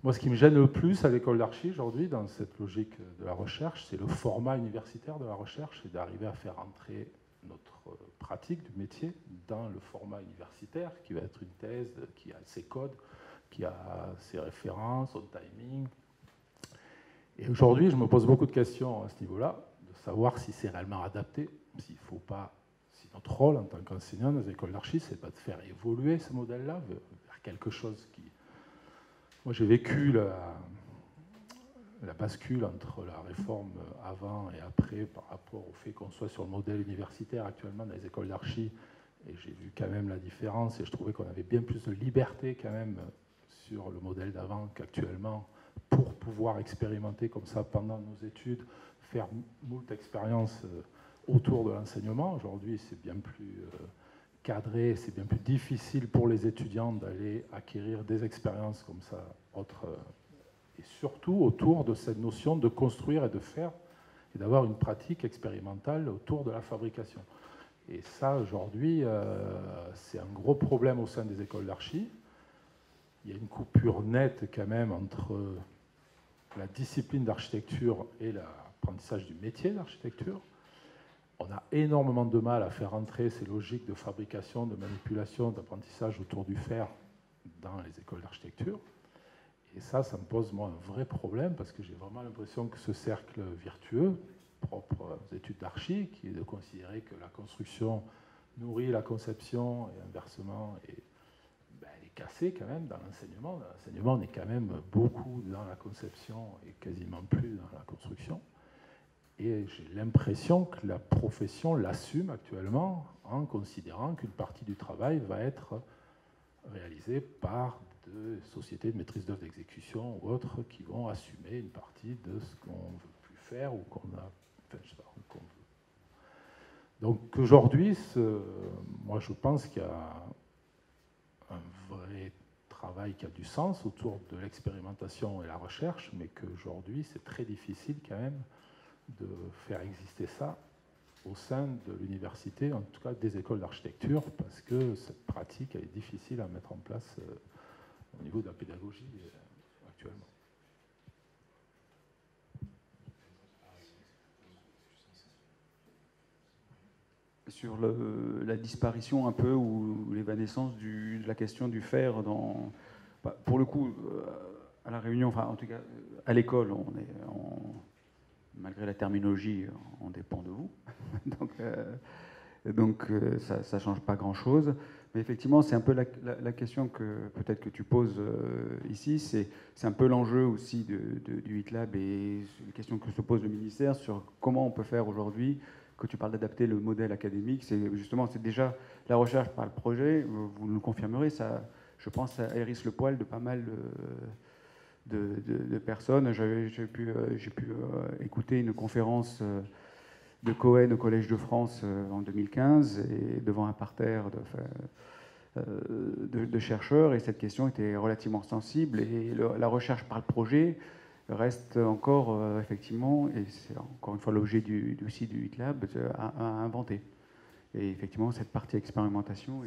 moi, ce qui me gêne le plus à l'école d'archi aujourd'hui, dans cette logique de la recherche, c'est le format universitaire de la recherche et d'arriver à faire entrer notre pratique du métier dans le format universitaire, qui va être une thèse qui a ses codes, qui a ses références, son timing. Et aujourd'hui, je me pose beaucoup de questions à ce niveau-là, de savoir si c'est réellement adapté, s'il ne faut pas, si notre rôle en tant qu'enseignant dans les écoles d'archi, c'est pas de faire évoluer ce modèle-là vers quelque chose qui... Moi, j'ai vécu la bascule entre la réforme avant et après par rapport au fait qu'on soit sur le modèle universitaire actuellement dans les écoles d'archi, et j'ai vu quand même la différence, et je trouvais qu'on avait bien plus de liberté quand même sur le modèle d'avant qu'actuellement, pour pouvoir expérimenter comme ça pendant nos études, faire moult expériences autour de l'enseignement. Aujourd'hui, c'est bien plus cadré, c'est bien plus difficile pour les étudiants d'aller acquérir des expériences comme ça autres et surtout autour de cette notion de construire et de faire, et d'avoir une pratique expérimentale autour de la fabrication. Et ça, aujourd'hui, c'est un gros problème au sein des écoles d'archi. Il y a une coupure nette quand même entre la discipline d'architecture et l'apprentissage du métier d'architecture. On a énormément de mal à faire entrer ces logiques de fabrication, de manipulation, d'apprentissage autour du fer dans les écoles d'architecture. Et ça me pose, moi, un vrai problème, parce que j'ai vraiment l'impression que ce cercle vertueux, propre aux études d'archi, qui est de considérer que la construction nourrit la conception, et inversement, elle est cassée quand même dans l'enseignement. Dans l'enseignement, on est quand même beaucoup dans la conception et quasiment plus dans la construction. Et j'ai l'impression que la profession l'assume actuellement en considérant qu'une partie du travail va être réalisée par des sociétés de maîtrise d'œuvre d'exécution ou autres qui vont assumer une partie de ce qu'on ne veut plus faire ou qu'on a. Enfin, je sais pas, qu'on veut. Donc aujourd'hui, moi je pense qu'il y a un vrai travail qui a du sens autour de l'expérimentation et la recherche, mais qu'aujourd'hui c'est très difficile quand même de faire exister ça au sein de l'université, en tout cas des écoles d'architecture, parce que cette pratique elle est difficile à mettre en place au niveau de la pédagogie actuellement.
Sur la disparition un peu ou l'évanescence de la question du fer pour le coup, à la Réunion, enfin en tout cas à l'école, malgré la terminologie, on dépend de vous. donc ça ne change pas grand-chose. Mais effectivement, c'est un peu la question que peut-être que tu poses ici. C'est un peu l'enjeu aussi du HitLab et une question que se pose le ministère sur comment on peut faire aujourd'hui, que tu parles d'adapter le modèle académique. C'est déjà la recherche par le projet, vous nous le confirmerez, ça, je pense, ça hérisse le poil de pas mal de personnes. J'ai pu écouter une conférence de Cohen au Collège de France en 2015 et devant un parterre de chercheurs, et cette question était relativement sensible, et la recherche par le projet reste encore effectivement, et c'est encore une fois l'objet aussi du HitLab, à inventer. Et effectivement, cette partie expérimentation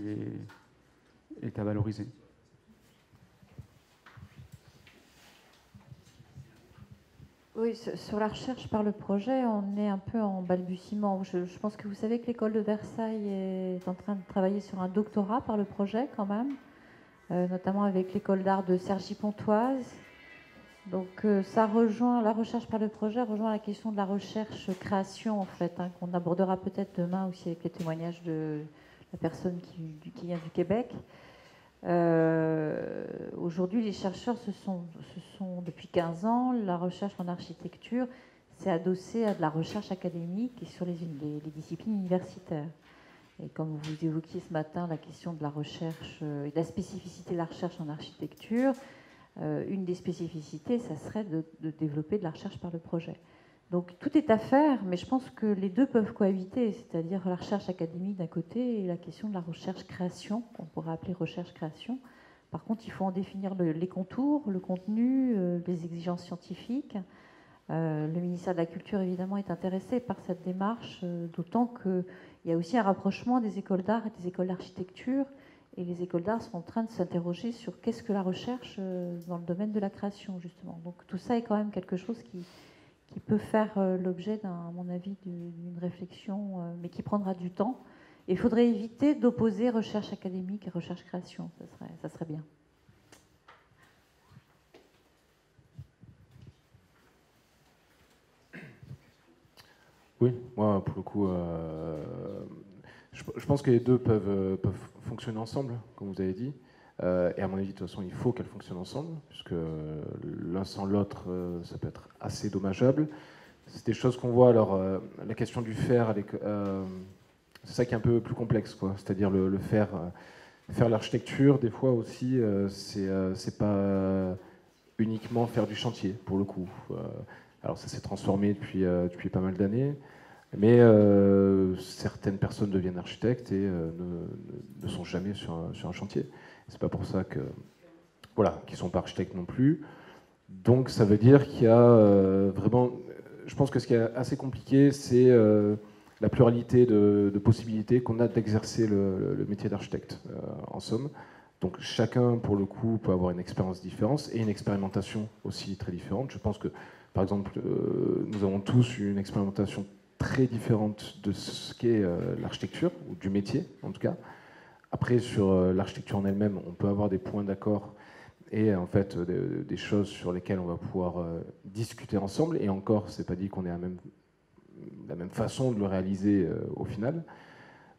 est à valoriser.
Oui, sur la recherche par le projet, on est un peu en balbutiement. Je pense que vous savez que l'école de Versailles est en train de travailler sur un doctorat par le projet quand même, notamment avec l'école d'art de Cergy-Pontoise. Donc ça rejoint, la recherche par le projet rejoint la question de la recherche-création en fait, qu'on abordera peut-être demain aussi avec les témoignages de la personne qui vient du Québec. Aujourd'hui, les chercheurs se sont depuis 15 ans, la recherche en architecture s'est adossée à de la recherche académique et sur les disciplines universitaires. Et comme vous évoquiez ce matin la question de la recherche et de la spécificité de la recherche en architecture, une des spécificités, ça serait de développer de la recherche par le projet. Donc tout est à faire, mais je pense que les deux peuvent cohabiter, c'est-à-dire la recherche académique d'un côté et la question de la recherche-création, qu'on pourrait appeler recherche-création. Par contre, il faut en définir les contours, le contenu, les exigences scientifiques. Le ministère de la Culture, évidemment, est intéressé par cette démarche, d'autant qu'il y a aussi un rapprochement des écoles d'art et des écoles d'architecture, et les écoles d'art sont en train de s'interroger sur qu'est-ce que la recherche dans le domaine de la création, justement. Donc tout ça est quand même quelque chose qui peut faire l'objet, à mon avis, d'une réflexion, mais qui prendra du temps. Et il faudrait éviter d'opposer recherche académique et recherche-création. Ça serait bien.
Oui, moi, pour le coup, je pense que les deux peuvent fonctionner ensemble, comme vous avez dit. Et à mon avis, de toute façon, il faut qu'elles fonctionnent ensemble, puisque l'un sans l'autre, ça peut être assez dommageable. C'est des choses qu'on voit. Alors, la question du faire, c'est ça qui est un peu plus complexe, quoi. C'est-à-dire le faire l'architecture, des fois aussi, c'est pas uniquement faire du chantier, pour le coup. Alors, ça s'est transformé depuis pas mal d'années. Mais certaines personnes deviennent architectes et ne sont jamais sur un chantier. C'est pas pour ça qu'ils ne sont pas architectes non plus. Donc ça veut dire qu'il y a vraiment... Je pense que ce qui est assez compliqué, c'est la pluralité de possibilités qu'on a d'exercer le métier d'architecte, en somme. Donc chacun, pour le coup, peut avoir une expérience différente et une expérimentation aussi très différente. Je pense que, par exemple, nous avons tous une expérimentation très différente de ce qu'est l'architecture, ou du métier en tout cas. Après, sur l'architecture en elle-même, on peut avoir des points d'accord et en fait des choses sur lesquelles on va pouvoir discuter ensemble. Et encore, c'est pas dit qu'on ait la même façon de le réaliser au final.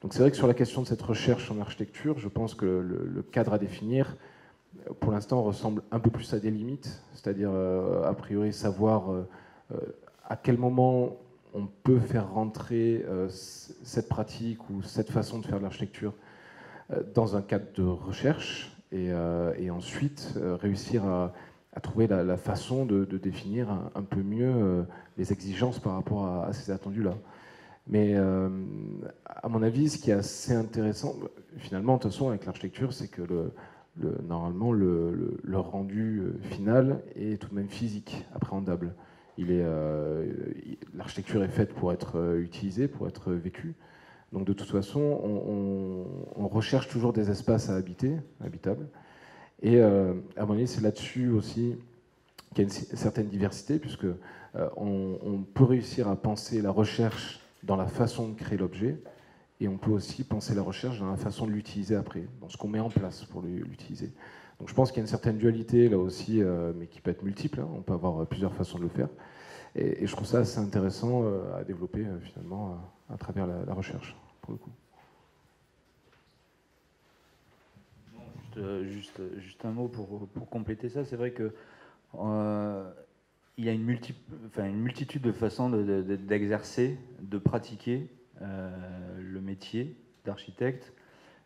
Donc c'est vrai que sur la question de cette recherche en architecture, je pense que le cadre à définir, pour l'instant, ressemble un peu plus à des limites, c'est-à-dire a priori savoir à quel moment on peut faire rentrer cette pratique ou cette façon de faire de l'architecture dans un cadre de recherche et ensuite réussir à trouver la façon de définir un peu mieux les exigences par rapport à ces attendus-là. Mais à mon avis, ce qui est assez intéressant, finalement, de toute façon, avec l'architecture, c'est que normalement, le rendu final est tout de même physique, appréhendable. L'architecture est faite pour être utilisée, pour être vécue. Donc de toute façon, on recherche toujours des espaces à habiter, habitables. Et à mon avis, c'est là-dessus aussi qu'il y a une certaine diversité, puisque on peut réussir à penser la recherche dans la façon de créer l'objet, et on peut aussi penser la recherche dans la façon de l'utiliser après, dans ce qu'on met en place pour l'utiliser. Donc je pense qu'il y a une certaine dualité là aussi, mais qui peut être multiple, hein. On peut avoir plusieurs façons de le faire. Et je trouve ça assez intéressant à développer finalement à travers la recherche, pour le coup.
Juste un mot pour compléter ça. C'est vrai que il y a une multitude de façons d'exercer, de pratiquer le métier d'architecte,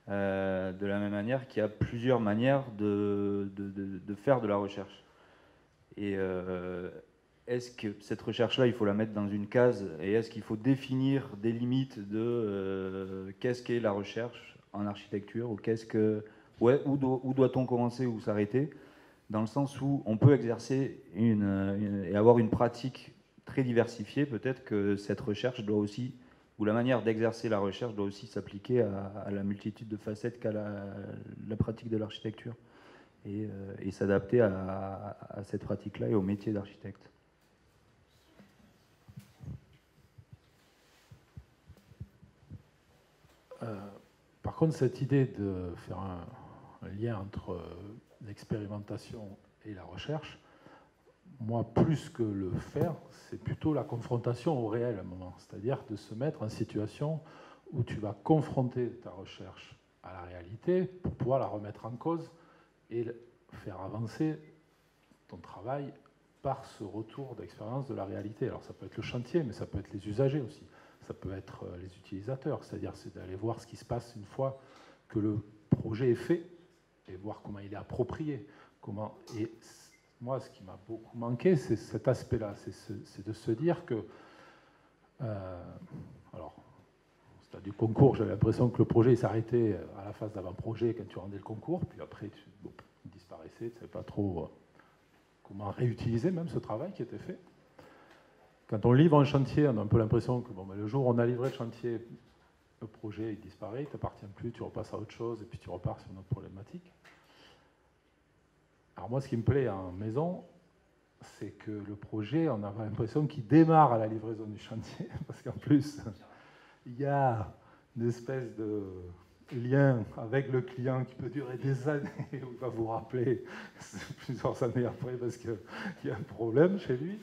de la même manière qu'il y a plusieurs manières de faire de la recherche. Et est-ce que cette recherche-là, il faut la mettre dans une case, et est-ce qu'il faut définir des limites de qu'est-ce qu'est la recherche en architecture, ou où doit-on commencer ou s'arrêter, dans le sens où on peut exercer et avoir une pratique très diversifiée. Peut-être que cette recherche doit aussi, ou la manière d'exercer la recherche doit aussi s'appliquer à la multitude de facettes qu'a la pratique de l'architecture, et s'adapter à cette pratique-là et au métier d'architecte.
Par contre, cette idée de faire un lien entre l'expérimentation et la recherche, moi, plus que le faire, c'est plutôt la confrontation au réel à un moment. C'est-à-dire de se mettre en situation où tu vas confronter ta recherche à la réalité pour pouvoir la remettre en cause et faire avancer ton travail par ce retour d'expérience de la réalité. Alors ça peut être le chantier, mais ça peut être les usagers aussi. Ça peut être les utilisateurs, c'est-à-dire c'est d'aller voir ce qui se passe une fois que le projet est fait et voir comment il est approprié. Et moi, ce qui m'a beaucoup manqué, c'est cet aspect-là, c'est de se dire que... alors, au stade du concours, j'avais l'impression que le projet s'arrêtait à la phase d'avant-projet quand tu rendais le concours, puis après, il disparaissait, tu ne savais pas trop comment réutiliser même ce travail qui était fait. Quand on livre un chantier, on a un peu l'impression que le jour où on a livré le chantier, le projet il disparaît, il ne t'appartient plus, tu repasses à autre chose et puis tu repars sur une autre problématique. Alors moi, ce qui me plaît en maison, c'est que le projet, on a l'impression qu'il démarre à la livraison du chantier, parce qu'en plus, il y a une espèce de lien avec le client qui peut durer des années, où il va vous rappeler plusieurs années après parce qu'il y a un problème chez lui.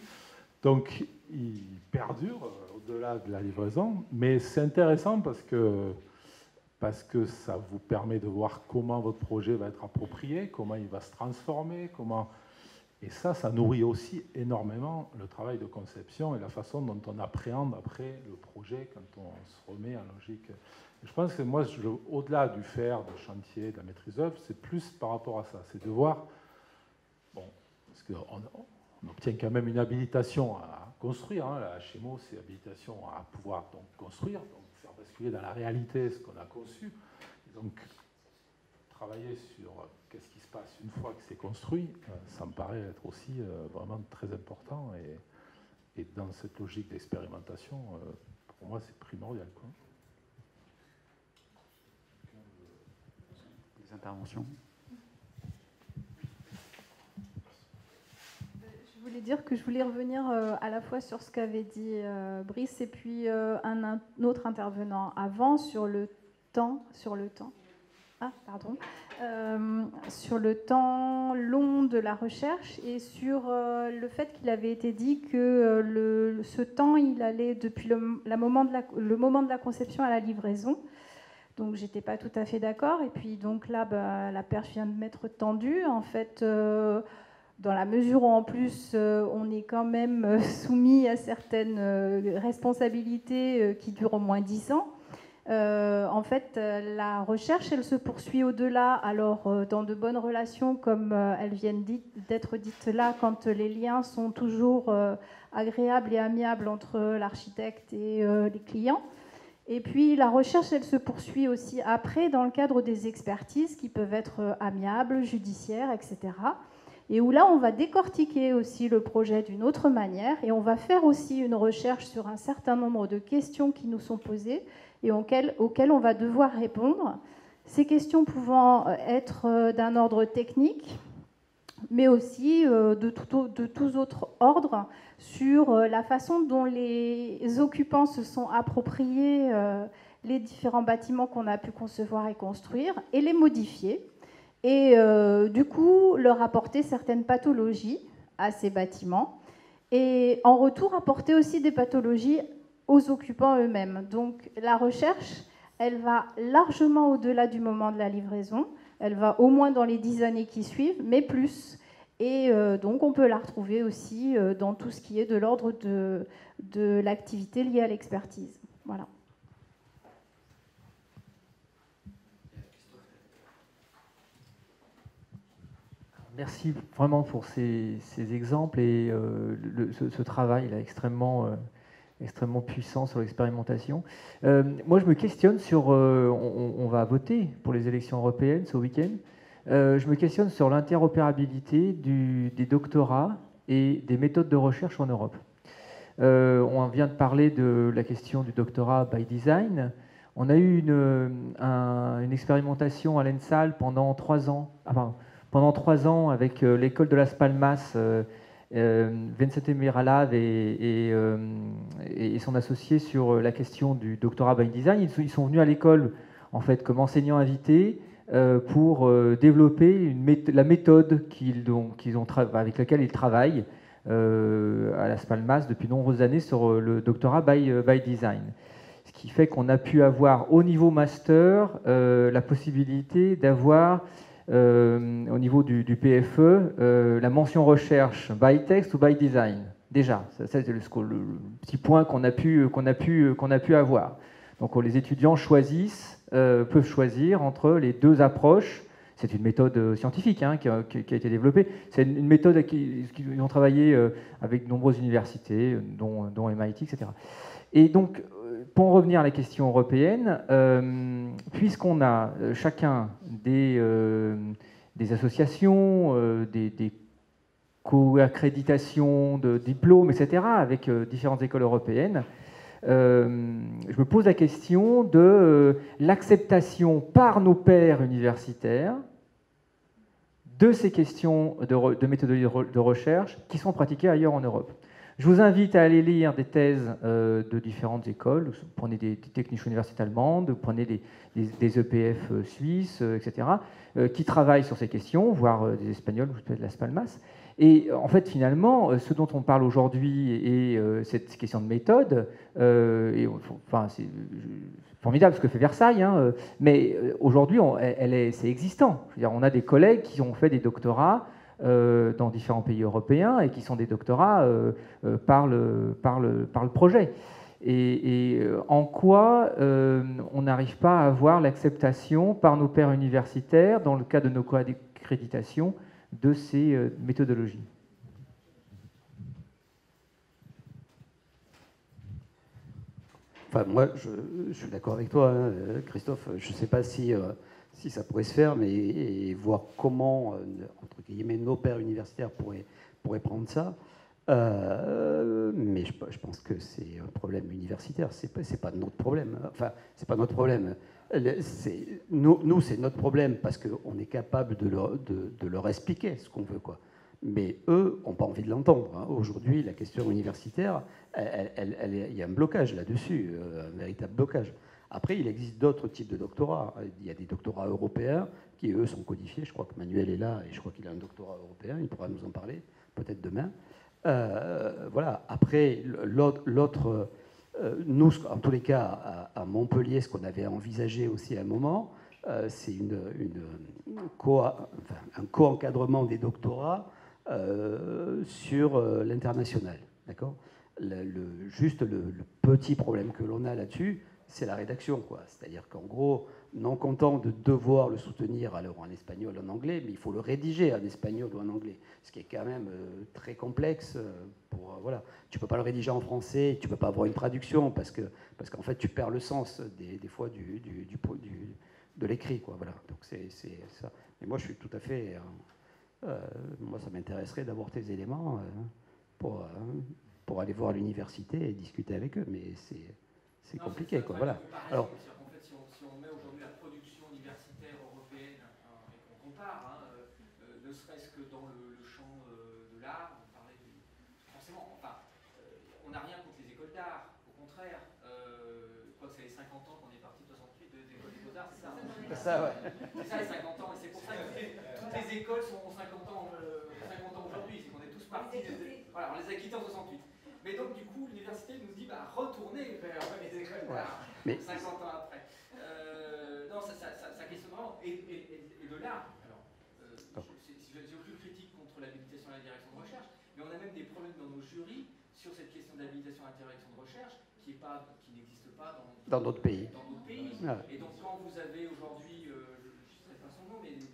Donc, il perdure au-delà de la livraison, mais c'est intéressant parce que ça vous permet de voir comment votre projet va être approprié, comment il va se transformer, et ça nourrit aussi énormément le travail de conception et la façon dont on appréhende après le projet quand on se remet en logique. Et je pense que moi, au-delà du faire, du chantier, de la maîtrise d'œuvre, c'est plus par rapport à ça, c'est de voir, parce qu'on obtient quand même une habilitation à construire, hein, la HMO, c'est habilitation à pouvoir donc construire, donc faire basculer dans la réalité ce qu'on a conçu. Et donc, travailler sur qu'est-ce qui se passe une fois que c'est construit, ça me paraît être aussi vraiment très important. Et dans cette logique d'expérimentation, pour moi, c'est primordial, quoi.
Des interventions?
Je voulais dire que je voulais revenir à la fois sur ce qu'avait dit Brice et puis un autre intervenant avant sur le temps. Ah, pardon. Sur le temps long de la recherche et sur le fait qu'il avait été dit que ce temps, il allait depuis le moment de la conception à la livraison. Donc, j'étais pas tout à fait d'accord. Et puis, donc là, la perche vient de m'être tendue. En fait, dans la mesure où, en plus, on est quand même soumis à certaines responsabilités qui durent au moins 10 ans. En fait, la recherche, elle se poursuit au-delà, alors dans de bonnes relations, comme elles viennent d'être dites là, quand les liens sont toujours agréables et amiables entre l'architecte et les clients. Et puis, la recherche, elle se poursuit aussi après, dans le cadre des expertises qui peuvent être amiables, judiciaires, etc. Et où là, on va décortiquer aussi le projet d'une autre manière, et on va faire aussi une recherche sur un certain nombre de questions qui nous sont posées, et auxquelles on va devoir répondre. Ces questions pouvant être d'un ordre technique, mais aussi de tous autres ordres, sur la façon dont les occupants se sont appropriés les différents bâtiments qu'on a pu concevoir et construire, et les modifier, et du coup leur apporter certaines pathologies à ces bâtiments, et en retour apporter aussi des pathologies aux occupants eux-mêmes. Donc la recherche, elle va largement au-delà du moment de la livraison, elle va au moins dans les 10 années qui suivent, mais plus. Et donc on peut la retrouver aussi dans tout ce qui est de l'ordre de l'activité liée à l'expertise. Voilà.
Merci vraiment pour ces exemples et ce travail là extrêmement puissant sur l'expérimentation. Moi, je me questionne sur... on va voter pour les élections européennes ce week-end. Je me questionne sur l'interopérabilité des doctorats et des méthodes de recherche en Europe. On vient de parler de la question du doctorat by design. On a eu une expérimentation à l'ENSAL pendant 3 ans. Pendant 3 ans avec l'école de Las Palmas, Vicente Miralav et son associé sur la question du doctorat by design. Ils sont venus à l'école en fait comme enseignants invités pour développer la méthode avec laquelle ils travaillent à Las Palmas depuis de nombreuses années sur le doctorat by design. Ce qui fait qu'on a pu avoir au niveau master la possibilité d'avoir au niveau du PFE, la mention recherche by text ou by design. Déjà, ça c'est le petit point qu'on a pu avoir. Donc les étudiants peuvent choisir entre les 2 approches. C'est une méthode scientifique qui a été développée. C'est une méthode qui ont travaillé avec de nombreuses universités, dont MIT, etc. Et donc, pour en revenir à la question européenne, puisqu'on a chacun des associations, des co-accréditations de diplômes, etc., avec différentes écoles européennes, je me pose la question de l'acceptation par nos pairs universitaires de ces questions de méthodologie de recherche qui sont pratiquées ailleurs en Europe. Je vous invite à aller lire des thèses de différentes écoles. Vous prenez des Technische Universität allemandes, vous prenez des EPF suisses, etc., qui travaillent sur ces questions, voire des Espagnols, peut-être Las Palmas. Et en fait, finalement, ce dont on parle aujourd'hui et cette question de méthode, c'est formidable ce que fait Versailles, mais aujourd'hui, c'est existant. Je veux dire, on a des collègues qui ont fait des doctorats dans différents pays européens et qui sont des doctorats par le projet. Et en quoi on n'arrive pas à avoir l'acceptation par nos pairs universitaires, dans le cas de nos co-accréditations, de ces méthodologies?
Enfin, moi, je suis d'accord avec toi, Christophe. Je ne sais pas si si ça pourrait se faire, mais et voir comment, entre guillemets, nos pairs universitaires pourraient prendre ça. Mais je pense que c'est un problème universitaire, c'est pas notre problème. Enfin, c'est pas notre problème. Nous, c'est notre problème parce qu'on est capable de leur expliquer ce qu'on veut, quoi. Mais eux n'ont pas envie de l'entendre. Hein. Aujourd'hui, la question universitaire, il y a un blocage là-dessus, un véritable blocage. Après, il existe d'autres types de doctorats. Il y a des doctorats européens qui, eux, sont codifiés. Je crois que Manuel est là et je crois qu'il a un doctorat européen. Il pourra nous en parler, peut-être demain. Voilà. Après, l'autre, nous, en tous les cas, à Montpellier, ce qu'on avait envisagé aussi à un moment, c'est un co-encadrement des doctorats sur l'international. D'accord ? Juste le petit problème que l'on a là-dessus, c'est la rédaction, quoi. C'est-à-dire qu'en gros, non content de devoir le soutenir alors en espagnol, en anglais, mais il faut le rédiger en espagnol ou en anglais, ce qui est quand même très complexe. Voilà. Tu ne peux pas le rédiger en français, tu ne peux pas avoir une traduction, parce qu'en fait, tu perds le sens des fois de l'écrit, quoi. Voilà. Donc c'est ça. Et moi, je suis tout à fait... moi, ça m'intéresserait d'avoir tes éléments pour aller voir l'université et discuter avec eux, mais c'est compliqué, quoi. Voilà. Alors,
en fait, si on met aujourd'hui la production universitaire européenne et qu'on compare, ne serait-ce que dans le champ de l'art, on parlait forcément, enfin, on n'a rien contre les écoles d'art, au contraire. Quoi que ça fait 50 ans qu'on est parti de 68 des écoles des beaux-arts, c'est ça?
C'est ça, ouais.
C'est ça, les 50 ans, et c'est pour ça que toutes les écoles sont 50 ans aujourd'hui, c'est qu'on est tous partis. Voilà, on les a quittés en 68. Mais donc, du coup, l'université nous dit retournez vers les écoles d'art, 50 ans après. Non, ça questionne vraiment. Et de l'art, alors, j'ai aucune critique contre l'habilitation à la direction de recherche, mais on a même des problèmes dans nos jurys sur cette question d'habilitation à la direction de recherche qui n'existe pas
dans d'autres pays.
Ah. Et donc, quand vous avez aujourd'hui, je ne sais pas son nom, mais vous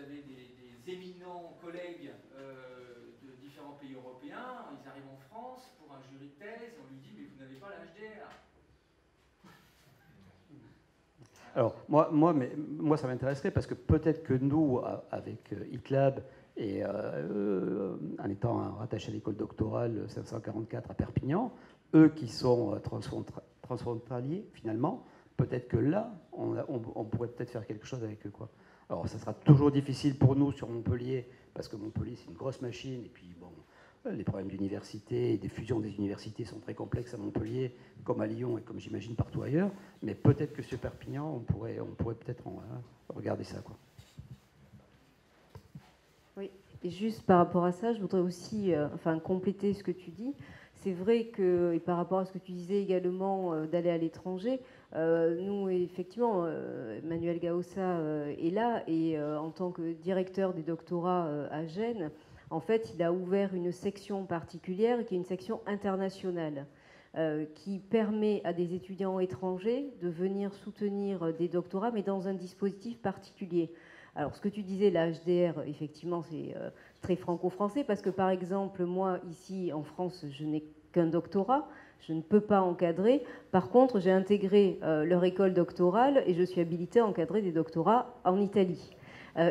avez des éminents collègues de différents pays européens, ils arrivent en France pour un jury de thèse, et on lui dit mais vous n'avez pas la HDR.
Alors moi ça m'intéresserait parce que peut-être que nous, avec HitLab et en étant rattaché à l'école doctorale 544 à Perpignan, eux qui sont transfrontaliers finalement, peut-être que là on pourrait peut-être faire quelque chose avec eux, quoi. Alors ça sera toujours difficile pour nous sur Montpellier, parce que Montpellier c'est une grosse machine, et puis bon, les problèmes d'université et des fusions des universités sont très complexes à Montpellier, comme à Lyon et comme j'imagine partout ailleurs, mais peut-être que sur Perpignan, on pourrait peut-être regarder ça, quoi.
Oui, et juste par rapport à ça, je voudrais aussi compléter ce que tu dis. C'est vrai que, et par rapport à ce que tu disais également d'aller à l'étranger, nous, effectivement, Manuel Gaossa est là, et en tant que directeur des doctorats à Gênes, en fait, il a ouvert une section particulière qui est une section internationale qui permet à des étudiants étrangers de venir soutenir des doctorats, mais dans un dispositif particulier. Alors, ce que tu disais, la HDR, effectivement, c'est très franco-français, parce que, par exemple, moi, ici, en France, je n'ai qu'un doctorat, je ne peux pas encadrer. Par contre, j'ai intégré leur école doctorale et je suis habilitée à encadrer des doctorats en Italie.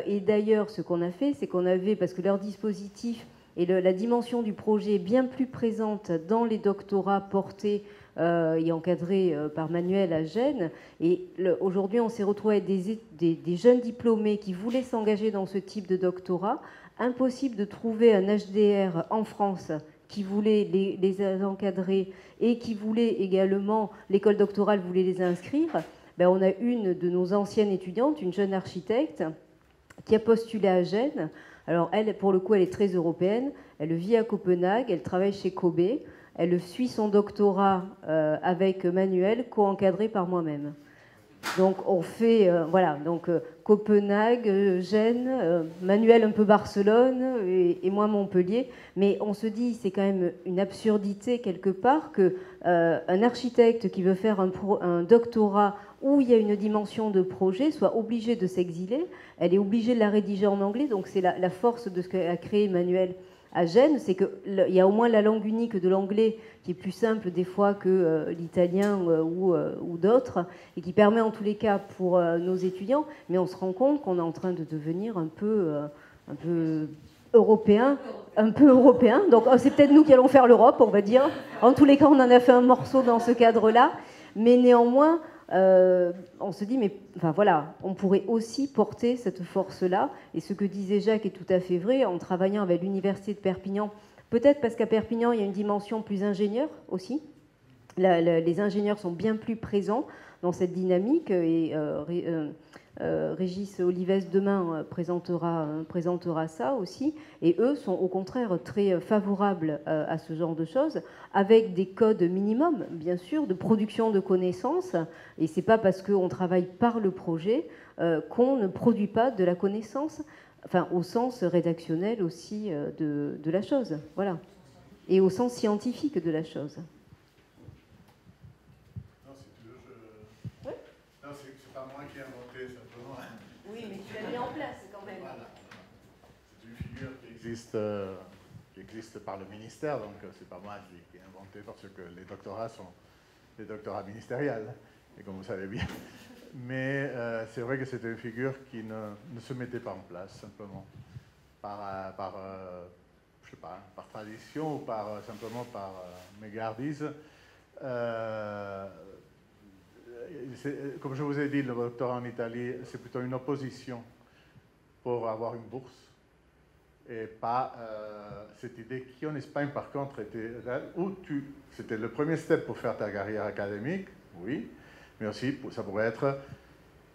Et d'ailleurs, ce qu'on a fait, c'est qu'on avait, parce que leur dispositif et la dimension du projet est bien plus présente dans les doctorats portés et encadrés par Manuel à Gênes. Et aujourd'hui, on s'est retrouvé avec des jeunes diplômés qui voulaient s'engager dans ce type de doctorat. Impossible de trouver un HDR en France qui voulait les encadrer et qui voulait également, l'école doctorale voulait les inscrire. Ben, on a une de nos anciennes étudiantes, une jeune architecte, qui a postulé à Gênes. Alors elle, pour le coup, elle est très européenne. Elle vit à Copenhague, elle travaille chez Kobe. Elle suit son doctorat avec Manuel, co-encadré par moi-même. Donc on fait, voilà, donc Copenhague, Gênes, Manuel un peu Barcelone et moi Montpellier. Mais on se dit, c'est quand même une absurdité quelque part qu'un architecte qui veut faire un doctorat où il y a une dimension de projet soit obligé de s'exiler. Elle est obligée de la rédiger en anglais, donc c'est la force de ce qu'a créé Manuel à Gênes, c'est qu'il y a au moins la langue unique de l'anglais qui est plus simple des fois que l'italien ou d'autres, et qui permet en tous les cas pour nos étudiants, mais on se rend compte qu'on est en train de devenir un peu européen, donc c'est peut-être nous qui allons faire l'Europe, on va dire. En tous les cas, on en a fait un morceau dans ce cadre-là, mais néanmoins, on se dit, mais enfin voilà, on pourrait aussi porter cette force-là, et ce que disait Jacques est tout à fait vrai, en travaillant avec l'université de Perpignan, peut-être parce qu'à Perpignan, il y a une dimension plus ingénieure aussi. Les ingénieurs sont bien plus présents dans cette dynamique, et Régis Olives demain présentera ça aussi, et eux sont au contraire très favorables à ce genre de choses, avec des codes minimums, bien sûr, de production de connaissances, et c'est pas parce qu'on travaille par le projet qu'on ne produit pas de la connaissance, enfin au sens rédactionnel aussi de la chose, voilà, et au sens scientifique de la chose.
C'est pas moi qui ai inventé simplement.
Oui, mais tu l'as mis en place quand même.
Voilà. C'est une figure qui existe par le ministère, donc c'est pas moi qui ai inventé, parce que les doctorats sont des doctorats ministériels, et comme vous savez bien. Mais c'est vrai que c'était une figure qui ne se mettait pas en place, simplement, je sais pas, par tradition ou simplement par mégardise. Comme je vous ai dit, le doctorat en Italie, c'est plutôt une opposition pour avoir une bourse, et pas cette idée qui en Espagne, par contre, était où c'était le premier step pour faire ta carrière académique, oui, mais aussi ça pourrait être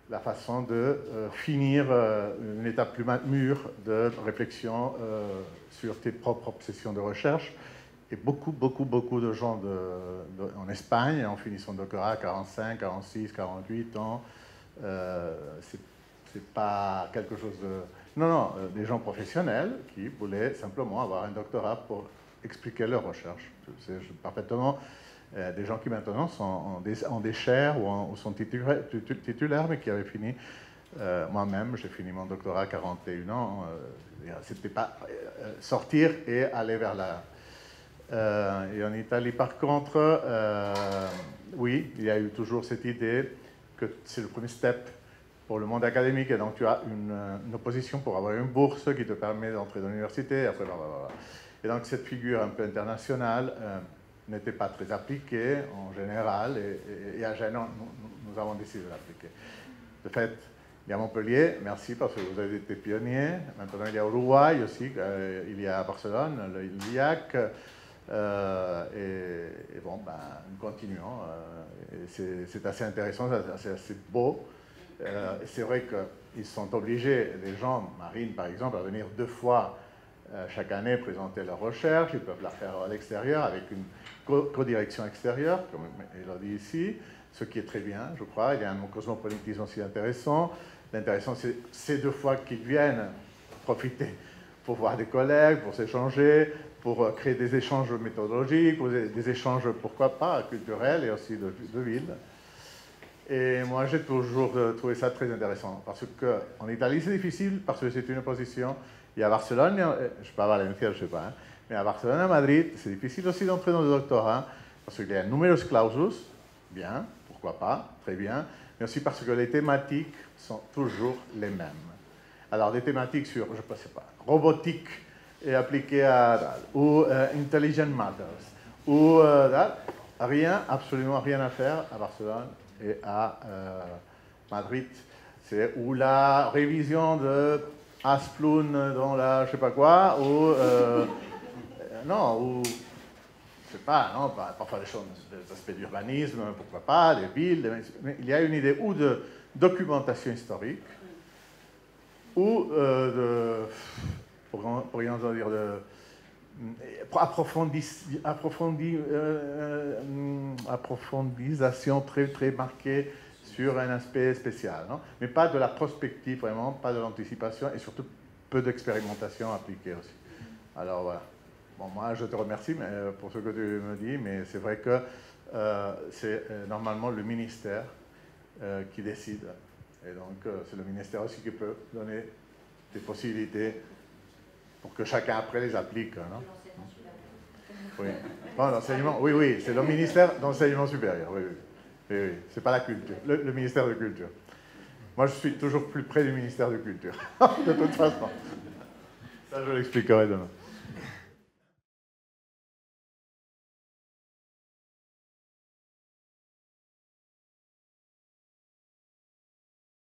la façon de finir une étape plus mûre de réflexion sur tes propres obsessions de recherche. Et beaucoup de gens en Espagne, en finissant le doctorat à 45, 46, 48 ans, c'est pas quelque chose de... Non, des gens professionnels qui voulaient simplement avoir un doctorat pour expliquer leur recherche. C'est parfaitement des gens qui maintenant sont en des chaires ou sont titulaires, mais qui avaient fini... moi-même, j'ai fini mon doctorat à 41 ans. C'était pas sortir et aller vers la... et en Italie, par contre, oui, il y a eu toujours cette idée que c'est le premier step pour le monde académique, et donc tu as une opposition pour avoir une bourse qui te permet d'entrer dans l'université, après blablabla. Et donc cette figure un peu internationale n'était pas très appliquée en général, et à Gênes, nous avons décidé de l'appliquer. De fait, il y a Montpellier, merci parce que vous avez été pionniers. Maintenant, il y a Uruguay aussi, il y a Barcelone, l'IAC. Et bon, nous continuons. C'est assez intéressant, c'est assez beau. C'est vrai qu'ils sont obligés, les gens, Marine par exemple, à venir 2 fois chaque année présenter leur recherche. Ils peuvent la faire à l'extérieur avec une co-direction extérieure, comme il l'a dit ici, ce qui est très bien, je crois. Il y a un cosmopolitisme aussi intéressant. L'intéressant, c'est ces 2 fois qu'ils viennent profiter pour voir des collègues, pour s'échanger, pour créer des échanges méthodologiques, ou des échanges, pourquoi pas, culturels et aussi de ville. Et moi, j'ai toujours trouvé ça très intéressant, parce qu'en Italie, c'est difficile, parce que c'est une opposition. Il y a Barcelone, je parle à Valencia, je ne sais pas, hein, mais à Barcelone et à Madrid, c'est difficile aussi d'entrer dans le doctorat, parce qu'il y a un numerus clausus, bien, pourquoi pas, très bien, mais aussi parce que les thématiques sont toujours les mêmes. Alors, des thématiques sur, je ne sais pas, robotique et appliquée à ou intelligent matters, ou rien, absolument rien à faire à Barcelone et à Madrid. C'est ou la révision de Asplund dans la je sais pas quoi, ou non, ou je sais pas, non, parfois des choses, des aspects d'urbanisme, pourquoi pas, des villes, mais il y a une idée ou de documentation historique, ou pourrions-nous dire approfondissation très marquée sur un aspect spécial, non? Mais pas de la prospective vraiment, pas de l'anticipation, et surtout peu d'expérimentation appliquée aussi. Alors voilà. Bon, moi je te remercie pour ce que tu me dis, mais c'est vrai que c'est normalement le ministère qui décide, et donc c'est le ministère aussi qui peut donner des possibilités pour que chacun après les applique. Non? Oui. Oh, l'enseignement, oui, oui, c'est le ministère d'enseignement supérieur. Oui, oui. Oui, oui. C'est pas la culture, le ministère de culture. Moi, je suis toujours plus près du ministère de culture, de toute façon. Ça, je l'expliquerai demain.